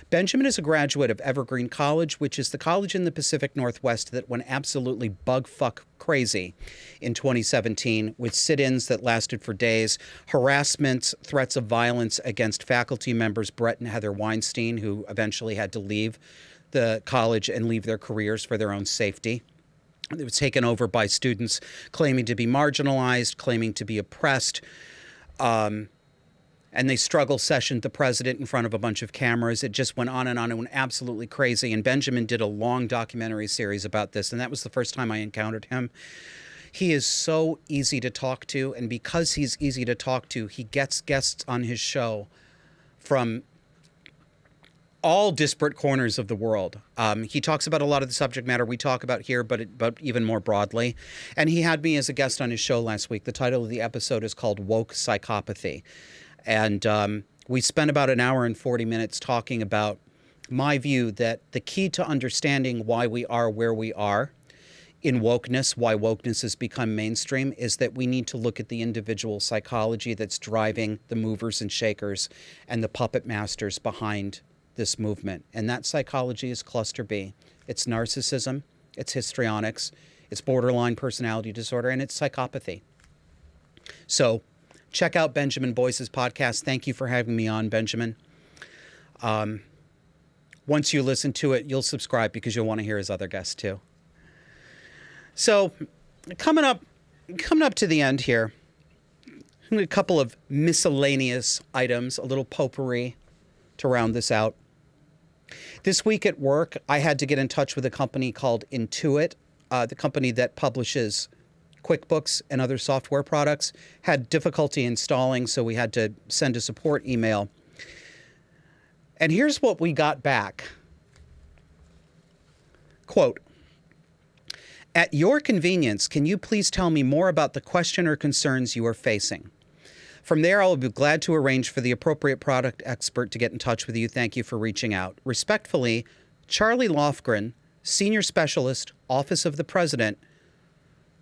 Benjamin is a graduate of Evergreen College, which is the college in the Pacific Northwest that went absolutely bugfuck crazy in 2017 with sit-ins that lasted for days, harassments, threats of violence against faculty members Brett and Heather Weinstein, who eventually had to leave the college and leave their careers for their own safety. It was taken over by students claiming to be marginalized, claiming to be oppressed, and they struggle-sessioned the president in front of a bunch of cameras. It just went on and on and went absolutely crazy. And Benjamin did a long documentary series about this, and that was the first time I encountered him. He is so easy to talk to, and because he's easy to talk to, he gets guests on his show from all disparate corners of the world. He talks about a lot of the subject matter we talk about here, but even more broadly. And he had me as a guest on his show last week. The title of the episode is called Woke Psychopathy. And we spent about an hour and 40 minutes talking about my view that the key to understanding why we are where we are in wokeness, why wokeness has become mainstream, is that we need to look at the individual psychology that's driving the movers and shakers and the puppet masters behind this movement. And that psychology is cluster B. It's narcissism, it's histrionics, it's borderline personality disorder, and it's psychopathy. So check out Benjamin Boyce's podcast. Thank you for having me on, Benjamin. Once you listen to it, you'll subscribe because you'll want to hear his other guests too. So coming up to the end here, a couple of miscellaneous items, a little potpourri to round this out. This week at work, I had to get in touch with a company called Intuit, the company that publishes QuickBooks and other software products. Had difficulty installing, so we had to send a support email. And here's what we got back. Quote, "At your convenience, can you please tell me more about the question or concerns you are facing? From there, I will be glad to arrange for the appropriate product expert to get in touch with you. Thank you for reaching out. Respectfully, Charlie Lofgren, Senior Specialist, Office of the President.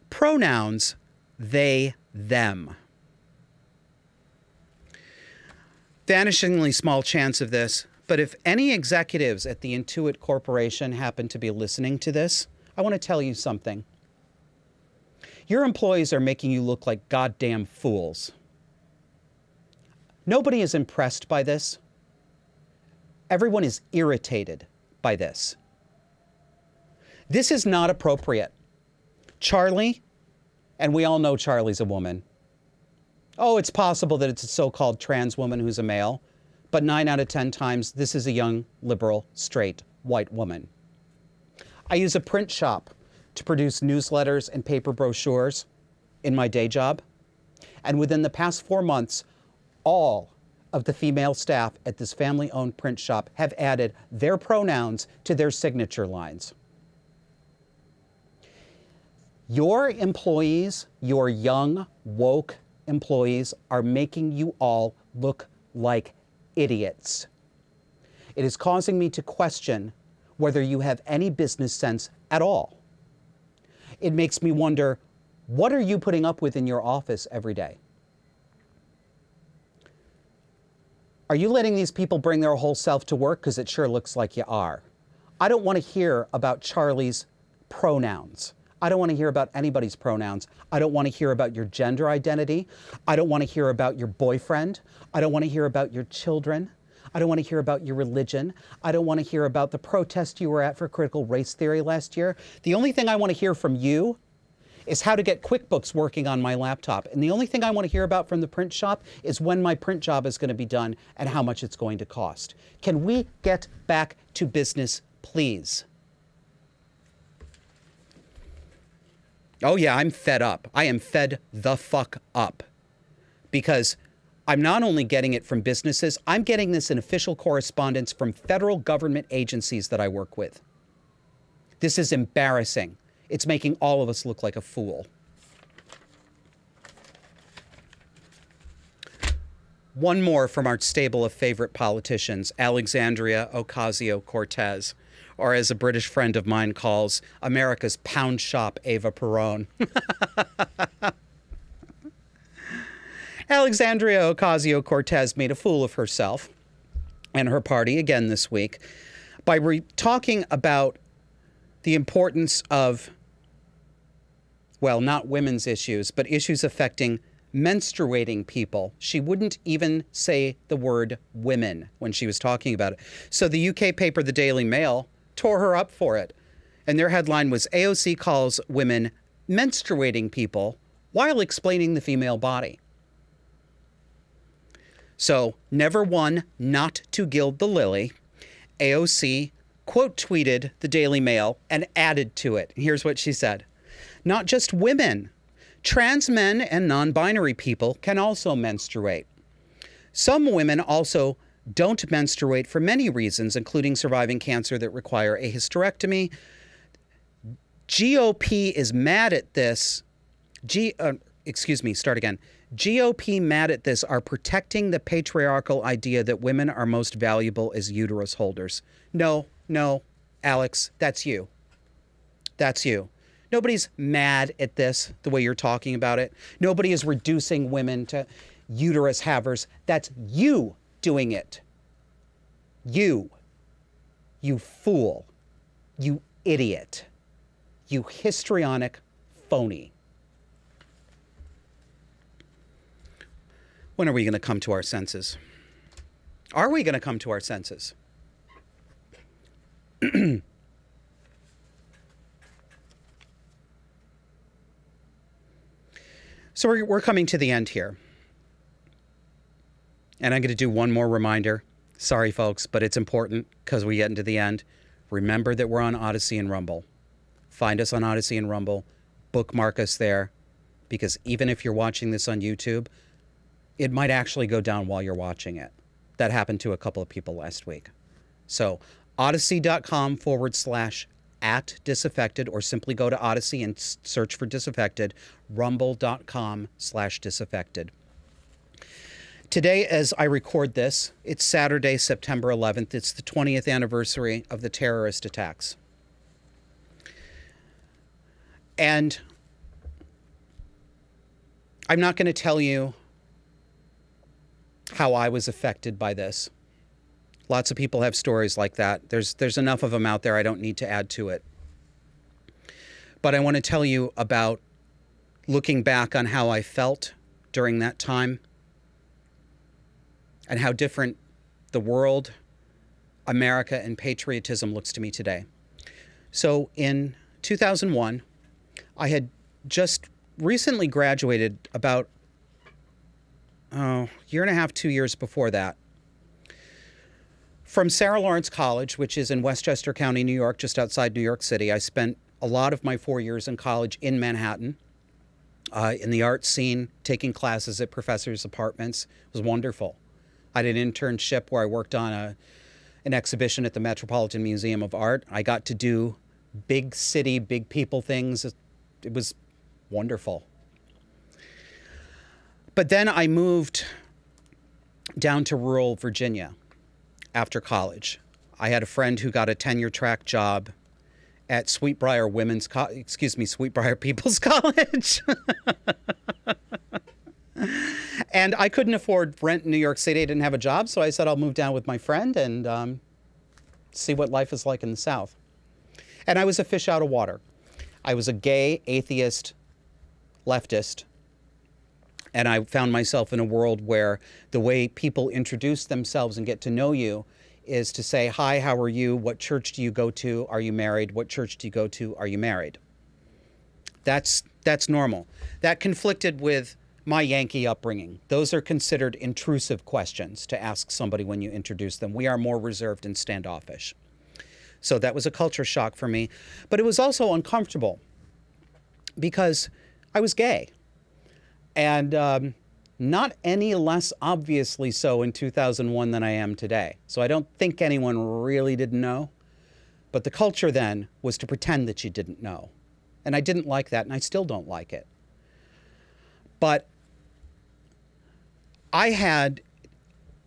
Pronouns, they, them." Vanishingly small chance of this, but if any executives at the Intuit Corporation happen to be listening to this, I want to tell you something. Your employees are making you look like goddamn fools. Nobody is impressed by this. Everyone is irritated by this. This is not appropriate. Charlie, and we all know Charlie's a woman. Oh, it's possible that it's a so-called trans woman who's a male, but 9 out of 10 times, this is a young, liberal, straight, white woman. I use a print shop to produce newsletters and paper brochures in my day job. And within the past 4 months, all of the female staff at this family-owned print shop have added their pronouns to their signature lines. Your employees, your young, woke employees, are making you all look like idiots. It is causing me to question whether you have any business sense at all. It makes me wonder, what are you putting up with in your office every day? Are you letting these people bring their whole self to work? Because it sure looks like you are. I don't want to hear about Charlie's pronouns. I don't want to hear about anybody's pronouns. I don't want to hear about your gender identity. I don't want to hear about your boyfriend. I don't want to hear about your children. I don't want to hear about your religion. I don't want to hear about the protest you were at for critical race theory last year. The only thing I want to hear from you is how to get QuickBooks working on my laptop. And the only thing I want to hear about from the print shop is when my print job is going to be done and how much it's going to cost. Can we get back to business, please? Oh yeah, I'm fed up. I am fed the fuck up. Because I'm not only getting it from businesses, I'm getting this in official correspondence from federal government agencies that I work with. This is embarrassing. It's making all of us look like a fool. One more from our stable of favorite politicians, Alexandria Ocasio-Cortez, or as a British friend of mine calls, America's pound shop Eva Perón. Alexandria Ocasio-Cortez made a fool of herself and her party again this week by talking about the importance of, well, not women's issues, but issues affecting menstruating people. She wouldn't even say the word women when she was talking about it. So the UK paper, the Daily Mail, tore her up for it. And their headline was, AOC calls women menstruating people while explaining the female body. So, never one not to gild the lily, AOC quote tweeted the Daily Mail and added to it. Here's what she said. Not just women. Trans men and non-binary people can also menstruate. Some women also don't menstruate for many reasons, including surviving cancer that require a hysterectomy. GOP is mad at this. GOP mad at this are protecting the patriarchal idea that women are most valuable as uterus holders. No, Alex, that's you. That's you. Nobody's mad at this, the way you're talking about it. Nobody is reducing women to uterus havers. That's you doing it. You fool. You idiot. You histrionic phony. When are we going to come to our senses? Are we going to come to our senses? So we're coming to the end here. And I'm going to do one more reminder. Sorry, folks, but it's important because we get into the end. Remember that we're on Odyssey and Rumble. Find us on Odyssey and Rumble. Bookmark us there. Because even if you're watching this on YouTube, it might actually go down while you're watching it. That happened to a couple of people last week. So odyssey.com/@disaffected, or simply go to Odyssey and search for Disaffected. Rumble.com/disaffected. Today, as I record this, it's Saturday, September 11th. It's the 20th anniversary of the terrorist attacks. And I'm not going to tell you how I was affected by this. Lots of people have stories like that. There's enough of them out there. I don't need to add to it. But I want to tell you about looking back on how I felt during that time and how different the world, America, and patriotism looks to me today. So in 2001, I had just recently graduated about year and a half, 2 years before that, from Sarah Lawrence College, which is in Westchester County, New York, just outside New York City. I spent a lot of my 4 years in college in Manhattan. in the art scene, taking classes at professors' apartments. It was wonderful. I did an internship where I worked on an exhibition at the Metropolitan Museum of Art. I got to do big city, big people things. It was wonderful. But then I moved down to rural Virginia after college. I had a friend who got a tenure-track job at Sweetbriar People's College. And I couldn't afford rent in New York City. I didn't have a job, so I said I'll move down with my friend and see what life is like in the South. And I was a fish out of water. I was a gay, atheist, leftist, and I found myself in a world where the way people introduce themselves and get to know you is to say, hi, how are you? What church do you go to? Are you married? What church do you go to? Are you married? That's normal. That conflicted with my Yankee upbringing. Those are considered intrusive questions to ask somebody when you introduce them. We are more reserved and standoffish. So that was a culture shock for me. But it was also uncomfortable because I was gay. And not any less obviously so in 2001 than I am today. So I don't think anyone really didn't know. But the culture then was to pretend that you didn't know. And I didn't like that, and I still don't like it. But I had,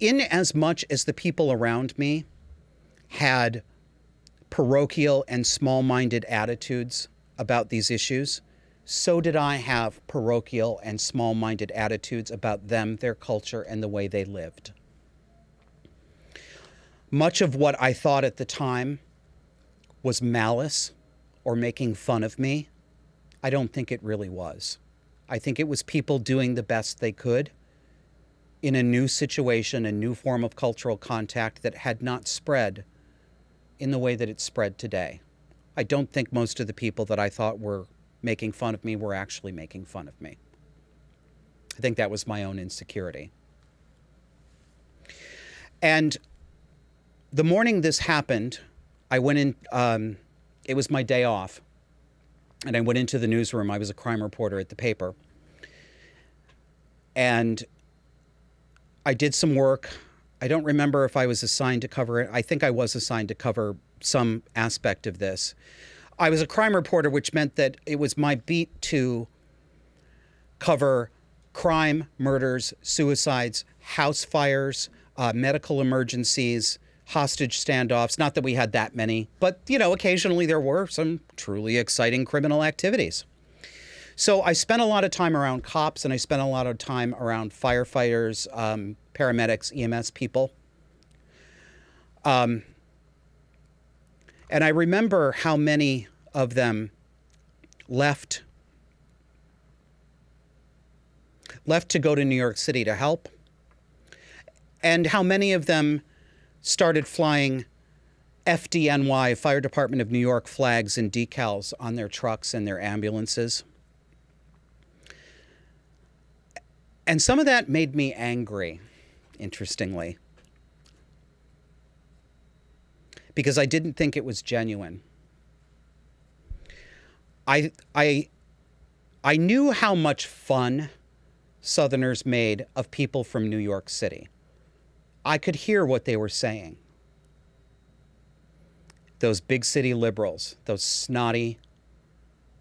in as much as the people around me had parochial and small-minded attitudes about these issues, so did I have parochial and small-minded attitudes about them, their culture, and the way they lived. Much of what I thought at the time was malice or making fun of me. I don't think it really was. I think it was people doing the best they could in a new situation, a new form of cultural contact that had not spread in the way that it's spread today. I don't think most of the people that I thought were making fun of me were actually making fun of me. I think that was my own insecurity. And the morning this happened, I went in, it was my day off, and I went into the newsroom. I was a crime reporter at the paper. And I did some work. I don't remember if I was assigned to cover it. I think I was assigned to cover some aspect of this. I was a crime reporter, which meant that it was my beat to cover crime, murders, suicides, house fires, medical emergencies, hostage standoffs. Not that we had that many, but, you know, occasionally there were some truly exciting criminal activities. So I spent a lot of time around cops, and I spent a lot of time around firefighters, paramedics, EMS people. And I remember how many of them left to go to New York City to help, and how many of them started flying FDNY, Fire Department of New York flags and decals on their trucks and their ambulances. And some of that made me angry, interestingly, because I didn't think it was genuine. I knew how much fun Southerners made of people from New York City. I could hear what they were saying. Those big city liberals, those snotty,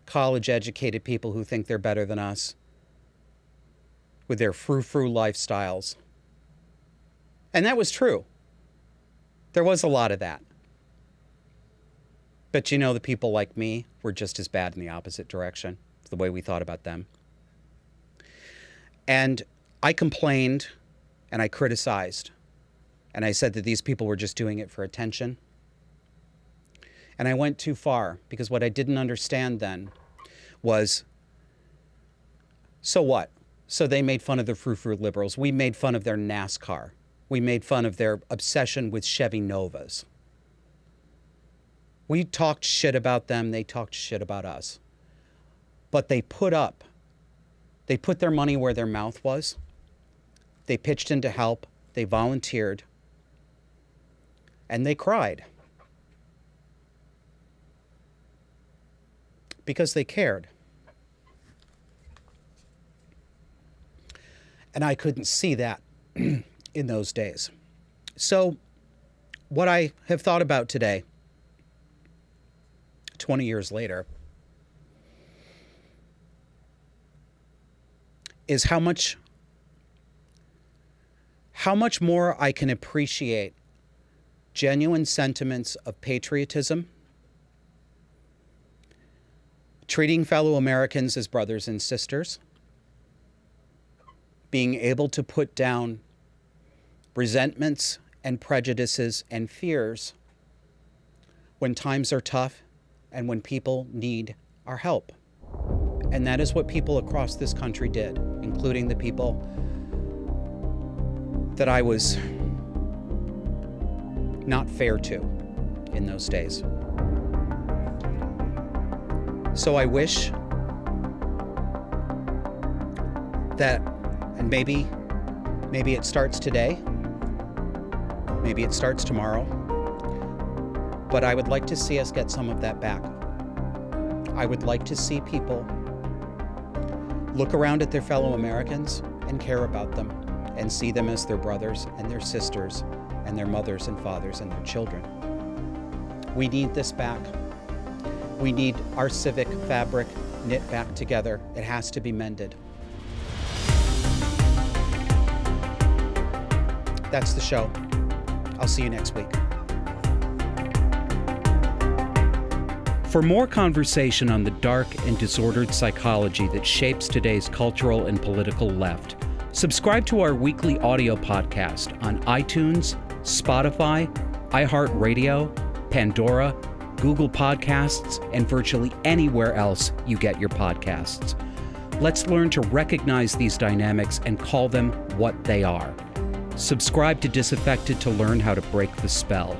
college-educated people who think they're better than us, with their frou-frou lifestyles. And that was true. There was a lot of that. But you know, the people like me were just as bad in the opposite direction, the way we thought about them. And I complained and I criticized. And I said that these people were just doing it for attention. And I went too far, because what I didn't understand then was, so what? So they made fun of the frou-frou liberals. We made fun of their NASCAR. We made fun of their obsession with Chevy Novas. We talked shit about them. They talked shit about us. But they put their money where their mouth was. They pitched in to help. They volunteered. And they cried. Because they cared. And I couldn't see that in those days. So what I have thought about today, 20 years later, is how much more I can appreciate genuine sentiments of patriotism, treating fellow Americans as brothers and sisters, being able to put down resentments and prejudices and fears when times are tough and when people need our help. And that is what people across this country did, including the people that I was not fair to in those days. So I wish that, and maybe it starts today, maybe it starts tomorrow, but I would like to see us get some of that back. I would like to see people look around at their fellow Americans and care about them and see them as their brothers and their sisters and their mothers and fathers and their children. We need this back. We need our civic fabric knit back together. It has to be mended. That's the show. I'll see you next week. For more conversation on the dark and disordered psychology that shapes today's cultural and political left, subscribe to our weekly audio podcast on iTunes, Spotify, iHeartRadio, Pandora, Google Podcasts, and virtually anywhere else you get your podcasts. Let's learn to recognize these dynamics and call them what they are. Subscribe to Disaffected to learn how to break the spell.